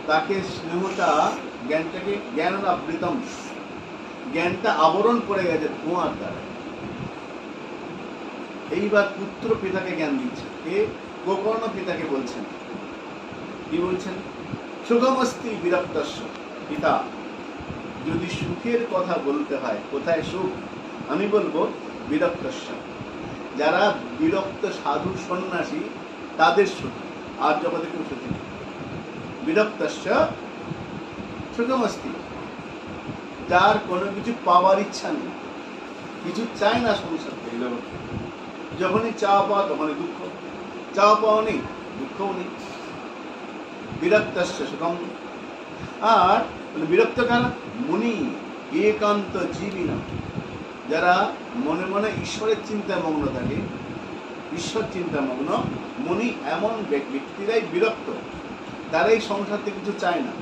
তাকে স্নেহটা, জ্ঞানটাকে, জ্ঞান আবৃতম, জ্ঞানটা আবরণ করে গেছে ধোঁয়ার দ্বারা। এইবার পুত্র পিতাকে জ্ঞান দিচ্ছে। কে? গোকর্ণ পিতাকে বলছেন, কি বলছেন? সুখমস্তি বিরক্তস্য। পিতা, যদি সুখের কথা বলতে হয়, কোথায় সুখ? আমি বলবো বিরক্তস্য। যারা বিরক্ত সাধু সন্ন্যাসী, তাদের সুখ, আর জগতে কেউ সুখী নেই। বিরক্তস্য সুখমস্তি, যার কোনো কিছু পাওয়ার ইচ্ছা নেই, কিছু চায় না সংসার থেকে। যখনই চাওয়া পাওয়া তখনই দুঃখ, চাওয়া পাওয়া নেই, দুঃখও নেই। বিরক্তস্য সুখম। আর বিরক্ত কারা? মুনি একান্ত জীবিনা, যারা মনে মনে ঈশ্বরের চিন্তায় মগ্ন থাকে, ঈশ্বর চিন্তা মগ্ন মুনি, এমন ব্যক্তিরাই বিরক্ত, তারাই সংসার থেকে কিছু চায় না।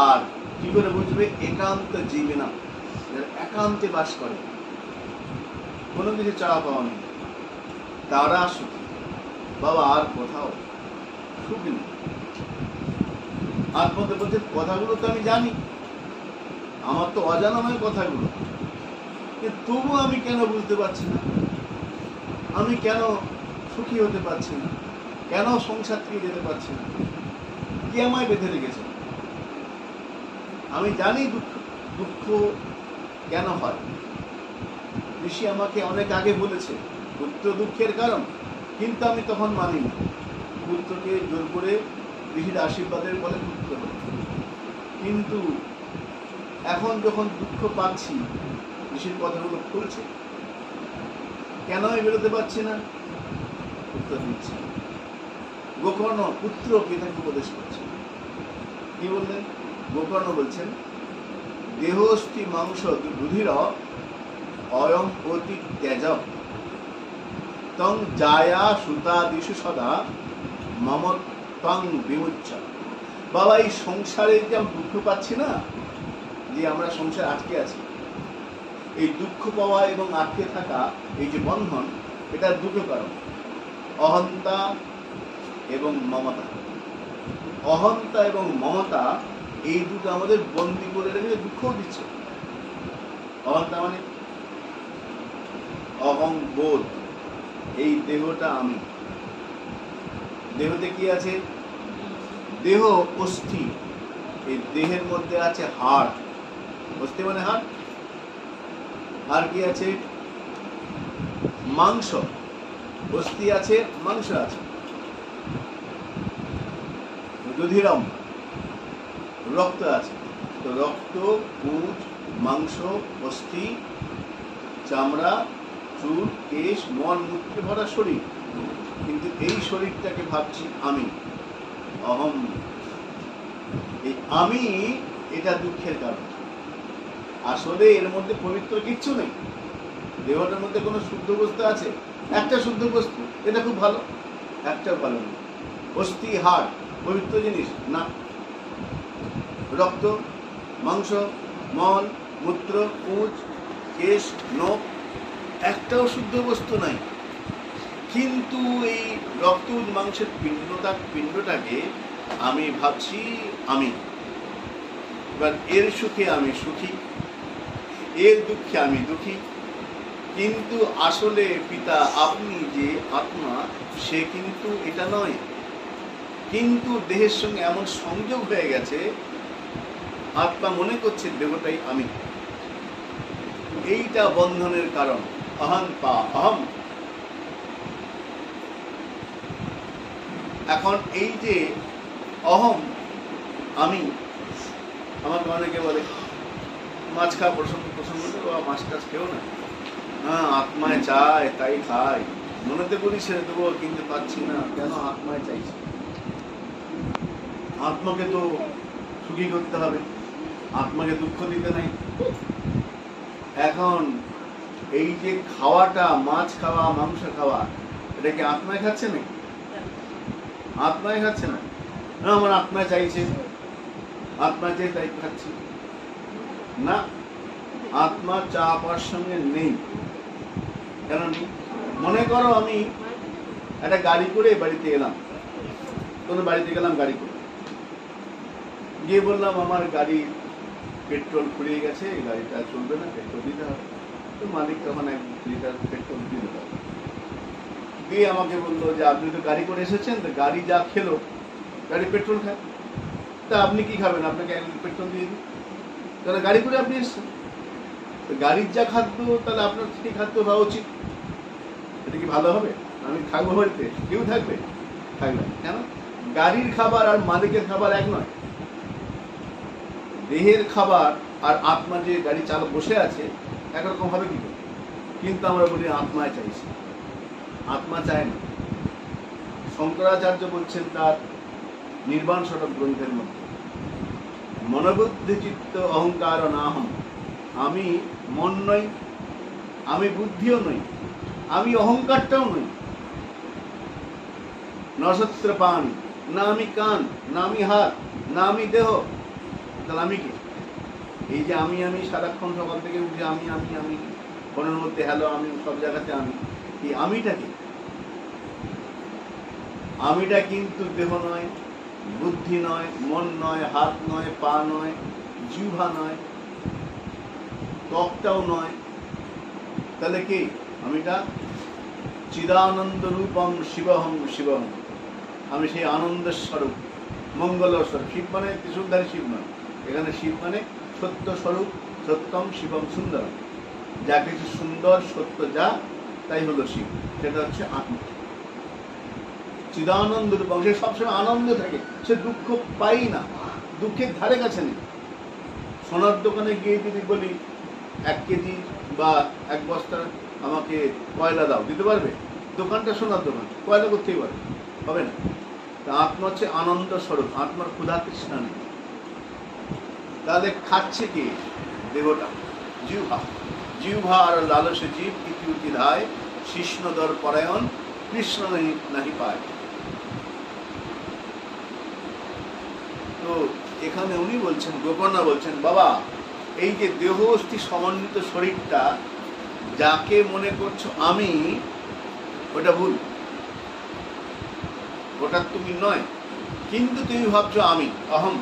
আর কি করে বুঝবে? একান্ত জীবিনা, যারা একান্তে বাস করে, কোনো কিছু চাওয়া পাওয়া নেই, তারা সুখী। বাবা আর কোথাও সুখী নেই। আত্মতে বলছে কথাগুলো তো আমি জানি, আমার তো অজানা নয় কথাগুলো, তবু আমি কেন বুঝতে পারছি না? আমি কেন সুখী হতে পারছি না? কেন সংসার থেকে যেতে পারছি না? কি আমায় বেঁধে রেখেছে? আমি জানি দুঃখ কেন হয়। ঋষি আমাকে অনেক আগে বলেছে পুত্র দুঃখের কারণ, কিন্তু আমি তখন মানিনি। পুত্রকে জোর করে ঋষির আশীর্বাদের বলে পুত্র হল, কিন্তু এখন যখন দুঃখ পাচ্ছি, ঋষির কথাগুলো খুলছে, কেন আমি বেরোতে পারছি না? উত্তর দিচ্ছি। গোকর্ণ পুত্র পিতাকে উপদেশ করছে। কি বললেন? গোকর্ণ বলছেন, দেহস্থি মাংস রুধির অয়ম অতি ত্যাজ। তং জায়া সুতাদিষু সদা মম তং বিমুচ্ছা। বাবা, এই সংসারে যে আমি দুঃখ পাচ্ছি না, যে আমরা সংসারে আটকে আছি, এই দুঃখ পাওয়া এবং আটকে থাকা, এই যে বন্ধন, এটার দুটো কারণ, অহন্তা এবং মমতা। অহন্তা এবং মমতা এই দুটো আমাদের বন্দী করে রেখে দুঃখ দিচ্ছে। অহন্তা মানে অহং বোধ, এই দেহটা আমি। দেহতে কি আছে? দেহ অস্থি, এই দেহের মধ্যে আছে হাড়। অস্থি মানে হাড়। আর কি আছে? মাংস। অস্থি আছে, মাংস আছে। রুধিরম, রক্ত আছে। তো রক্ত, পুঁজ, মাংস, অস্থি, চামড়া, চুল, কেশ, মল মূত্রে ভরা শরীর। কিন্তু এই শরীরটাকে ভাবছি আমি, অহম। এই আমি, এটা দুঃখের কারণ। আসলে এর মধ্যে পবিত্র কিচ্ছু নেই। দেহটার মধ্যে কোনো শুদ্ধ বস্তু আছে? একটা শুদ্ধ বস্তু, এটা খুব ভালো। একটাও ভালো নেই। অস্থি, হাড় পবিত্র জিনিস না। রক্ত, মাংস, মল মূত্র, পুঁজ, কেশ, নখ, একটাও শুদ্ধ বস্তু নাই। কিন্তু এই রক্ত মাংসের পিণ্ডটাকে আমি ভাবছি আমি। এবার এর সুখে আমি সুখী, এর দুঃখে আমি দুঃখী। কিন্তু আসলে পিতা আপনি যে আত্মা, সে কিন্তু এটা নয়। কিন্তু দেহের সঙ্গে এমন সংযোগ হয়ে গেছে, আত্মা মনে করছে দেহটাই আমি। এইটা বন্ধনের কারণ। অহং পা অহম। এখন এই যে অহম আমি, আমাকে অনেকে বলে মাছ খাওয়া প্রসঙ্গ বা মাছ টাছ খেও না। হ্যাঁ, আত্মায় চায় তাই খাই, মনেতে বলি ছেড়ে দেবো, কিন্তু পাচ্ছি না। কেন? আত্মায় চাইছি। আত্মাকে তো সুখী করতে হবে, আত্মাকে দুঃখ দিতে নাই। এখন এই যে খাওয়াটা, মাছ খাওয়া, মাংস খাওয়া, এটা কি আত্মায় খাচ্ছে নাকি? আত্মায় খাচ্ছে না। আমার আত্মায় চাইছে, আত্মা চাই তাই খাচ্ছি না। আত্মা চা পাওয়ার সঙ্গে নেই। কেন নেই? মনে করো আমি একটা গাড়ি করে বাড়িতে এলাম, কোনো বাড়িতে গেলাম গাড়ি করে, গিয়ে বললাম আমার গাড়ি পেট্রোল ফুরিয়ে গেছে, এই গাড়িটা চলবে না, পেট্রোল দিতে হবে। তো মালিক তখন 1 লিটার পেট্রোল দিয়ে দিল। দিয়ে আমাকে বললো যে আপনি তো গাড়ি করে এসেছেন, তো গাড়ি যা খেলো, গাড়ি পেট্রোল খায়, তা আপনি কি খাবেন? আপনাকে 1 লিটার পেট্রোল দিয়ে দিই। তাহলে গাড়ি করে আপনি এসছেন, তো গাড়ির যা খাদ্য, তাহলে আপনার সেই খাদ্য হওয়া উচিত। এটা কি ভালো হবে? আমি থাকবো বাড়িতে, কেউ থাকবে? থাকবে না। কেন? গাড়ির খাবার আর মালিকের খাবার এক নয়। দেহের খাবার আর আত্মা যে গাড়ি চালক বসে আছে, একরকম হবে কি? কিন্তু আমরা বলি আত্মায় চাইছি, আত্মা চায় না। শঙ্করাচার্য বলছেন তার নির্বাণ ষটক গ্রন্থের মধ্যে, মনোবুদ্ধি চিত্ত অহংকার নাহম। আমি মন নই, আমি বুদ্ধিও নই, আমি অহংকারটাও নই। নক্ষত্র পান, না আমি কান, না আমি হাত, না আমি দেহ। তাহলে আমি কি? এই যে আমি সারাক্ষণ সকাল থেকে উঠে আমি ফোনের মধ্যে হ্যালো আমি, সব জায়গাতে আমি, এই আমিটা কি? আমিটা কিন্তু দেহ নয়, বুদ্ধি নয়, মন নয়, হাত নয়, পা নয়, জিহ্বা নয়, ত্বকটাও নয়। তাহলে কি আমিটা? চিদানন্দ রূপম শিবহম শিবহম। আমি সেই আনন্দের স্বরূপ, মঙ্গল স্বরূপ। শিব মানে ত্রিশূলধারী শিব নয়, এখানে শিব মানে সত্য স্বরূপ, সত্যম শিবম সুন্দরম। যা কিছু সুন্দর সত্য যা, তাই হলো শিব, সেটা হচ্ছে আত্মা। চিদানন্দ রূপম, সে সবসময় আনন্দ থাকে, সে দুঃখ পাই না, দুঃখের ধারে কাছে নেই। সোনার দোকানে গিয়ে যদি বলি 1 কেজি বা 1 বস্তা আমাকে কয়লা দাও, দিতে পারবে? দোকানটা সোনার দোকান, কয়লা করতেই পারবে, হবে না। তা আত্মা হচ্ছে আনন্দ স্বরূপ, আত্মার ক্ষুধা তৃষ্ণা নেই। তাহলে খাচ্ছে কি? দেহটা, জিহ্বা। জিহ্বা আর লালসে জীব ইতি ধায় শিষ্ণদর পরায়ণ কৃষ্ণ নাহি পায়। তো এখানে উনি বলছেন, গোকর্ণা বলছেন, বাবা এই যে দেহ অস্থি সমন্বিত শরীরটা যাকে মনে করছো আমি, ওটা ভুল, ওটা তুমি নয়। কিন্তু তুমি ভাবছো আমি, অহম,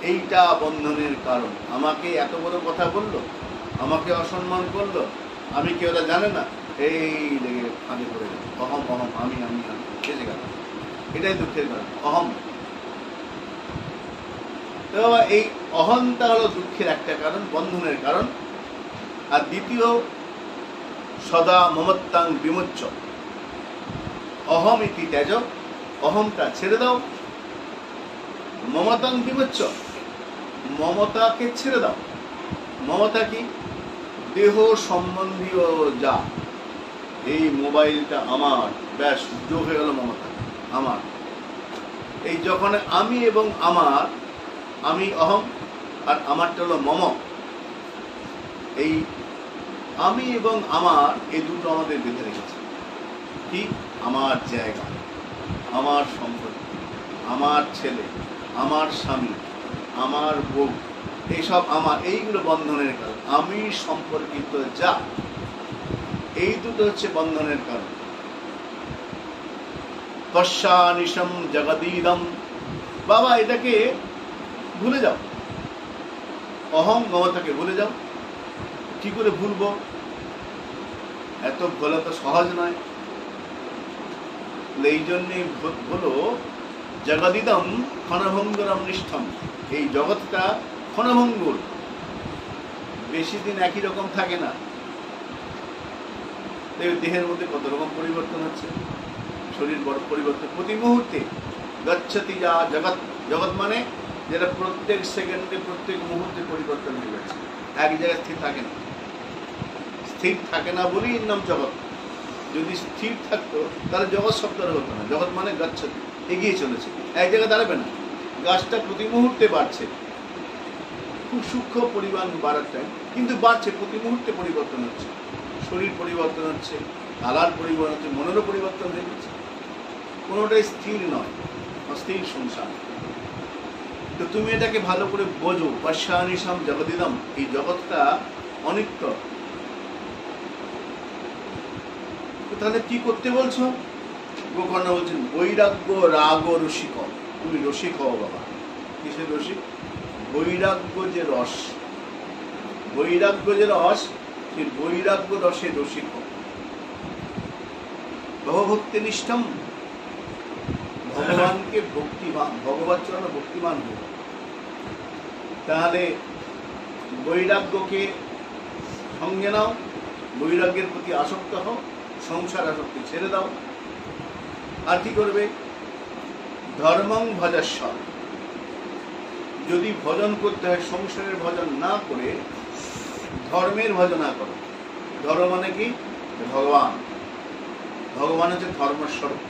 এইটা বন্ধনের কারণ। আমাকে এত বড় কথা বললো, আমাকে অসম্মান করলো, আমি কি ওরা জানে না, এই লেগে ফাঁদে পড়ে গেল। অহম অহম, আমি আমি আমি বেঁচে গেল। এটাই দুঃখের কারণ, অহম। তো এই অহংটা হলো দুঃখের একটা কারণ, বন্ধনের কারণ। আর দ্বিতীয়, সদা মমত্তাং বিমুচ্চ, অহম ইতি ত্যাজ, অহংটা ছেড়ে দাও। মমতাং বিমুচ্চ, মমতাকে ছেড়ে দাও। মমতা কি? দেহ সম্বন্ধীয় যা, এই মোবাইলটা আমার, ব্যাস যোগ হয়ে গেল মমতা, আমার। এই যখন আমি এবং আমার, আমি অহম আর আমারটা হলো মম, এই আমি এবং আমার এই দুটো আমাদের বেঁধে রেখেছে। কি? আমার জায়গা, আমার সম্পত্তি, আমার ছেলে, আমার স্বামী, আমার বউ, এইসব আমার, এইগুলো বন্ধনের কারণ। আমি সম্পর্কিত যা, এই দুটো হচ্ছে বন্ধনের কারণ। তস্যানিশম জগদীদম, বাবা এটাকে ভুলে যাও, অহং মমতাকে ভুলে যাও। কি করে ভুলবো? এত ভোলা তো সহজ নয়। এই জন্যে হলো জগদিদম ক্ষণভঙ্গুরম নিষ্ঠম, এই জগৎটা ক্ষণভঙ্গুর, বেশি দিন একই রকম থাকে না। দেহের মধ্যে কত রকম পরিবর্তন হচ্ছে, শরীর বড় পরিবর্তন প্রতি মুহূর্তে। গচ্ছতি যা জগৎ, জগৎ মানে যেটা প্রত্যেক সেকেন্ডে প্রত্যেক মুহূর্তে পরিবর্তন হয়ে যাচ্ছে, এক জায়গায় স্থির থাকে না। স্থির থাকে না বলেই এর নাম জগৎ। যদি স্থির থাকতো তাহলে জগৎ শব্দটা হতো না। জগৎ মানে গচ্ছতি, এগিয়ে চলেছে, এক জায়গায় দাঁড়াবে না। গাছটা প্রতি মুহূর্তে বাড়ছে, খুব সূক্ষ্ম পরিমাণ বাড়ার টাইম, কিন্তু বাড়ছে, প্রতি মুহূর্তে পরিবর্তন হচ্ছে। শরীর পরিবর্তন হচ্ছে, কালার পরিবর্তন হচ্ছে, মনেরও পরিবর্তন হয়ে যাচ্ছে। কোনোটাই স্থির নয়, অস্থির সংসার। তো তুমি এটাকে ভালো করে বোঝো। পশ্যানিশম জগদিদম, এই জগৎটা অনিত্য। তাহলে কি করতে বলছো? গোকর্ণ বলছেন বৈরাগ্য রাগ রসিক। তুমি রসিক হও বাবা। কিসের রসিক? বৈরাগ্য যে রস, বৈরাগ্য যে রস, সেই বৈরাগ্য রসে রসিক হও। ভগভক্তি নিষ্ঠম, ভগবানকে ভক্তিমান, ভগবত চরণে ভক্তিমান হও। তাহলে বৈরাগ্যকে সঙ্গে নাও, বৈরাগ্যের প্রতি আসক্ত হও, সংসার আসক্তি ছেড়ে দাও। আর কি করবে? ধর্মং ভজস্ব, যদি ভজন করতে হয় সংসারের ভজন না করে ধর্মের ভজনা করো। ধর্ম মানে কি? ভগবান। ভগবান হচ্ছে ধর্মস্বরূপ।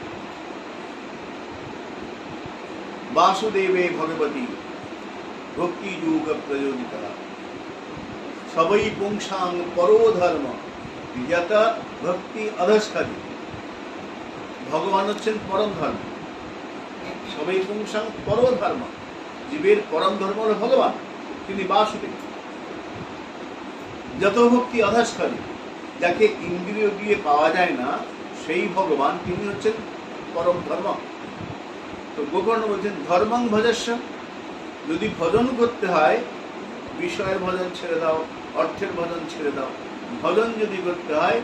বাসুদেবে ভগবতী ভক্তি যোগ প্রযোজিতা, সবই পুংসাং পরো ধর্ম যত ভক্তি অধস্কারী। ভগবান হচ্ছেন পরম ধর্ম, সবই পুংসাং পরো ধর্ম, জীবের পরম ধর্ম হল ভগবান, তিনি বাসুদেব। যত ভক্তি অধস্কারী, যাকে ইন্দ্রিয় দিয়ে পাওয়া যায় না সেই ভগবান, তিনি হচ্ছেন পরম ধর্ম। তো গোকর্ণ বলছেন ধর্মং ভজস্ব, যদি ভজন করতে হয় বিষয়ের ভজন ছেড়ে দাও, অর্থের ভজন ছেড়ে দাও। ভজন যদি করতে হয়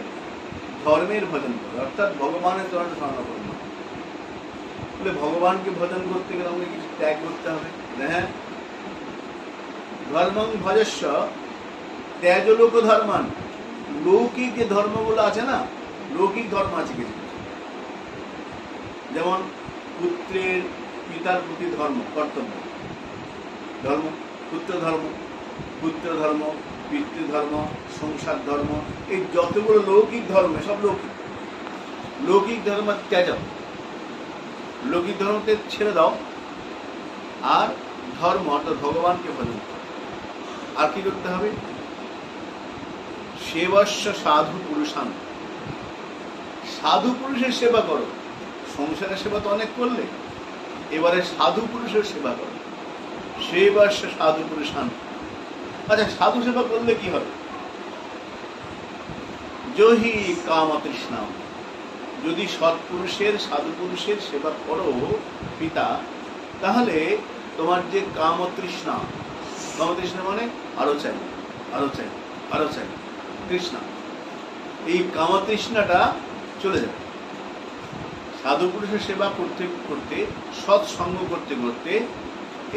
ধর্মের ভজন করো, অর্থাৎ ভগবানের চরণে শরণাপন্ন। বলে ভগবানকে ভজন করতে গেলে আমাকে কিছু ত্যাগ করতে হবে। হ্যাঁ, ধর্মং ভজস্ব ত্যাজ লোক ধর্মান। লৌকিক যে ধর্মগুলো আছে না, লৌকিক ধর্ম আছে কিছু, যেমন পুত্রের পিতার প্রতি ধর্ম, কর্তব্য ধর্ম, পুত্র ধর্ম, পুত্র ধর্ম, পিতৃধর্ম, সংসার ধর্ম, এই যতগুলো লৌকিক ধর্ম সব লৌকিক। লৌকিক ধর্ম ত্যাজ, লৌকিক ধর্মকে ছেড়ে দাও, আর ধর্ম অর্থাৎ ভগবানকে ভজন করো। আর কি করতে হবে? সেবস্য সাধু পুরুষান, সাধু পুরুষের সেবা করো। সংসারের সেবা তো অনেক করলে, এবারে সাধু পুরুষের সেবা করো। সেবা সাধু পুরুষান। আচ্ছা, সাধু সেবা করলে কি হবে? জহি কাম তৃষ্ণা, যদি সৎপুরুষের সাধু পুরুষের সেবা করো পিতা, তাহলে তোমার যে কাম তৃষ্ণা, কাম তৃষ্ণা মানে আরো চাই, আরো চাই, আরো চাই, তৃষ্ণা, এই কাম তৃষ্ণাটা চলে যাবে। সাধু পুরুষের সেবা করতে করতে, সৎসঙ্গ করতে করতে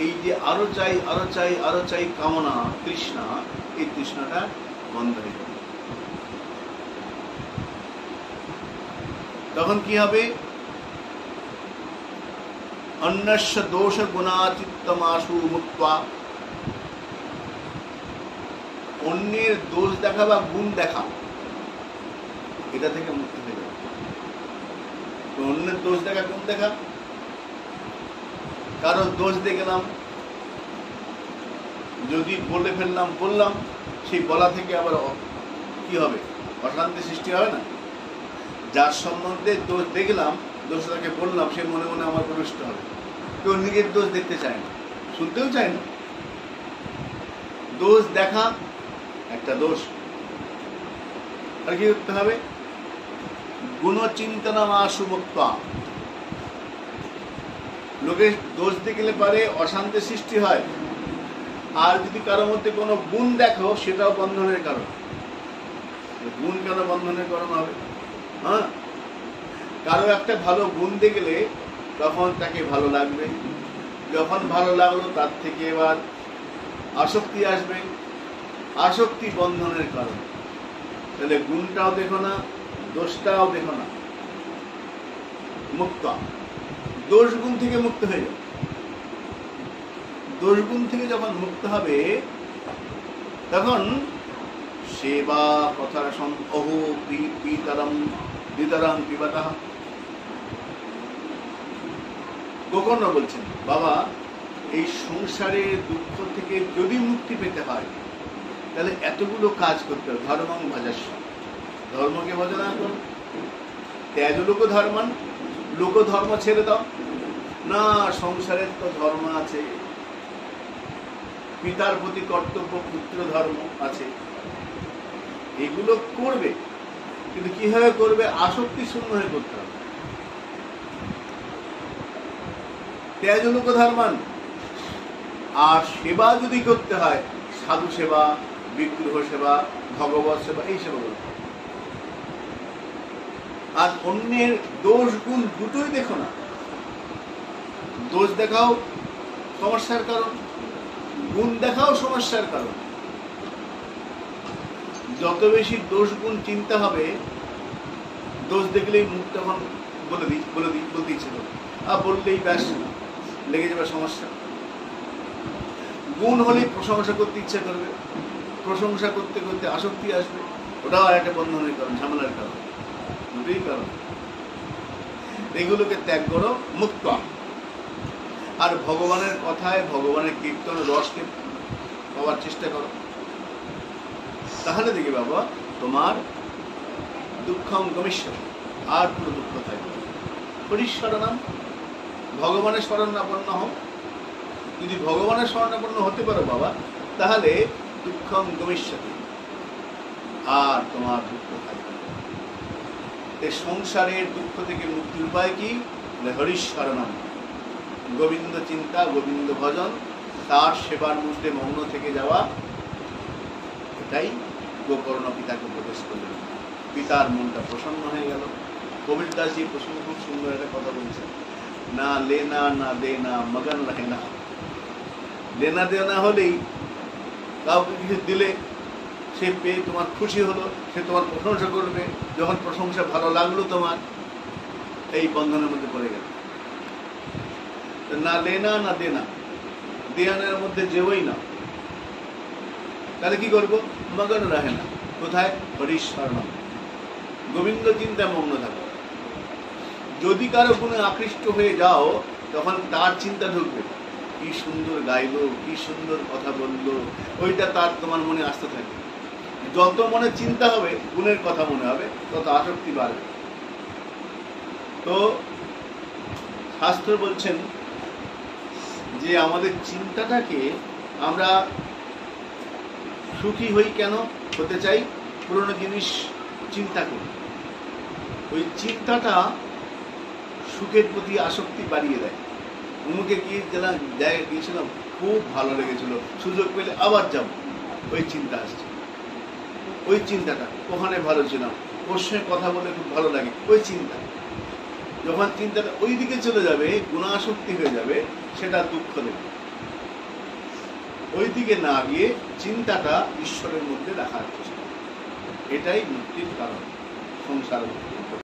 এই যে আরো চাই, আরো চাই, আরো চাই কামনা, তৃষ্ণা, এই তৃষ্ণাটা বন্ধ হয়ে যাবে। তখন কি হবে? অন্যস্য দোষ গুণাচিত্তমাশু মুক্তা, অন্যের দোষ দেখা বা গুণ দেখা, এটা থেকে মুক্তি হয়ে যাবে। অন্যের দোষ দেখা, গুণ দেখা, কারো দোষ দেখলাম, যদি বলে ফেললাম, বললাম, সেই বলা থেকে আবার কি হবে? অশান্তি সৃষ্টি হবে না? যার সম্বন্ধে দোষ দেখলাম, দোষটাকে বললাম, সে মনে মনে আমার প্রবিষ্ট হবে। কেউ নিজের দোষ দেখতে চায় না, শুনতেও চায় না। দোষ দেখা একটা দোষ। আর কি করতে হবে? গুণচিন্তনামাশু মুক্তা, লোকের দোষ দেখলে পারে অশান্তি সৃষ্টি হয়। আর যদি কারোর মধ্যে কোনো গুণ দেখো, সেটাও বন্ধনের কারণ। গুণ কেন বন্ধনের কারণ হবে? হ্যাঁ, কারো একটা ভালো গুণ দেখলে তখন তাকে ভালো লাগবে, যখন ভালো লাগলো তার থেকে এবার আসক্তি আসবে, আসক্তি বন্ধনের কারণ। তাহলে গুণটাও দেখো না, দোষটাও দেখো না, মুক্ত। দোষ গুণ থেকে মুক্ত হয়ে যাবে। দোষ গুণ থেকে যখন মুক্ত হবে, তখন সেবা কথা অহো পিতরম বিতরং পিবতা। গোকর্ণ বলছেন, বাবা, এই সংসারের দুঃখ থেকে যদি মুক্তি পেতে হয়, তাহলে এতগুলো কাজ করতে হবে। ধর্মং ভজস্ব, ধর্মকে ভজনা করো। ত্যাজ লোক ধর্মান, লোক ধর্ম ছেড়ে দাও না। সংসারের তো ধর্ম আছে, পিতার প্রতি কর্তব্য, পুত্র ধর্ম আছে, এগুলো করবে। কিন্তু কিভাবে করবে? আসক্তি শূন্য হয়ে করতে হবে। ত্যাজ লোক ধর্মান। আর সেবা যদি করতে হয়, সাধু সেবা, বিগ্রহ সেবা, ভগবত সেবা, এই সেবা করতে হবে। আর অন্যের দোষ গুণ দুটোই দেখো না। দোষ দেখাও সমস্যার কারণ, গুণ দেখাও সমস্যার কারণ। যত বেশি দোষ গুণ চিন্তা হবে, দোষ দেখলেই মুখ তখন বলতে ইচ্ছে করবে, আর বললেই ব্যাস লেগে যাবে সমস্যা। গুণ হলেই প্রশংসা করতে ইচ্ছা করবে, প্রশংসা করতে করতে আসক্তি আসবে, ওটাও একটা বন্ধনের কারণ, ঝামেলার কারণ, দুটোই কারণ। এগুলোকে ত্যাগ করো, মুক্ত। আর ভগবানের কথায়, ভগবানের কীর্তন রসকে পাওয়ার চেষ্টা করো। তাহলে দেখি বাবা, তোমার দুঃখম গমিষ্যতি, আর কোনো দুঃখ থাকবে। হরিশরণাম, ভগবানের শরণাপন্ন হও। যদি ভগবানের শরণাপন্ন হতে পারো বাবা, তাহলে দুঃখম গমিষ্যতি, আর তোমার দুঃখ থাকবে। এই সংসারের দুঃখ থেকে মুক্তির উপায় কি? হরিশরণাম, গোবিন্দ চিন্তা, গোবিন্দ ভজন, তার সেবার মধ্যে মগ্ন থেকে যাওয়া। এটাই গোকর্ণ পিতাকে উপদেশ করলেন। পিতার মনটা প্রসন্ন হয়ে গেল। কবির দাসজি প্রসঙ্গ খুব সুন্দর একটা কথা বলছেন, না লেনা না দেনা মগন রহে না। লেনা দেনা হলেই, কাউকে কিছু দিলে সে পেয়ে তোমার খুশি হলো, সে তোমার প্রশংসা করবে। যখন প্রশংসা ভালো লাগলো তোমার, এই বন্ধনের মধ্যে পড়ে গেল। না লেনা না দেনা, দেয়ানের মধ্যে যেওই না, তাহলে কি করবো? মগন রহে না। কোথায়? হরিশরণম, গোবিন্দ চিন্তায় মগ্ন থাকো। যদি কারো গুণে আকৃষ্ট হয়ে যাও, তখন তার চিন্তা ঢুকবে, কি সুন্দর গাইলো, কি সুন্দর কথা বললো, ওইটা তার তোমার মনে আসতে থাকবে। যত মনে চিন্তা হবে, গুণের কথা মনে হবে, তত আসক্তি বাড়বে। তো শাস্ত্র বলছেন যে আমাদের চিন্তাটাকে আমরা সুখী হই কেন হতে চাই, পুরনো জিনিস চিন্তা করি, ওই চিন্তাটা সুখের প্রতি আসক্তি বাড়িয়ে দেয়। অমুকে গিয়ে জায়গায় গিয়েছিলাম, খুব ভালো লেগেছিল, সুযোগ পেলে আবার যাব, ওই চিন্তা আসছে। ওই চিন্তাটা, ওখানে ভালো ছিলাম, ওর সঙ্গে কথা বলে খুব ভালো লাগে, ওই চিন্তা। যখন চিন্তাটা ওই দিকে চলে যাবে, গুণাসক্তি হয়ে যাবে, সেটা দুঃখ দেবে। ওই দিকে না গিয়ে চিন্তাটা ঈশ্বরের মধ্যে রাখার চেষ্টা, এটাই মুক্তির কারণ সংসার।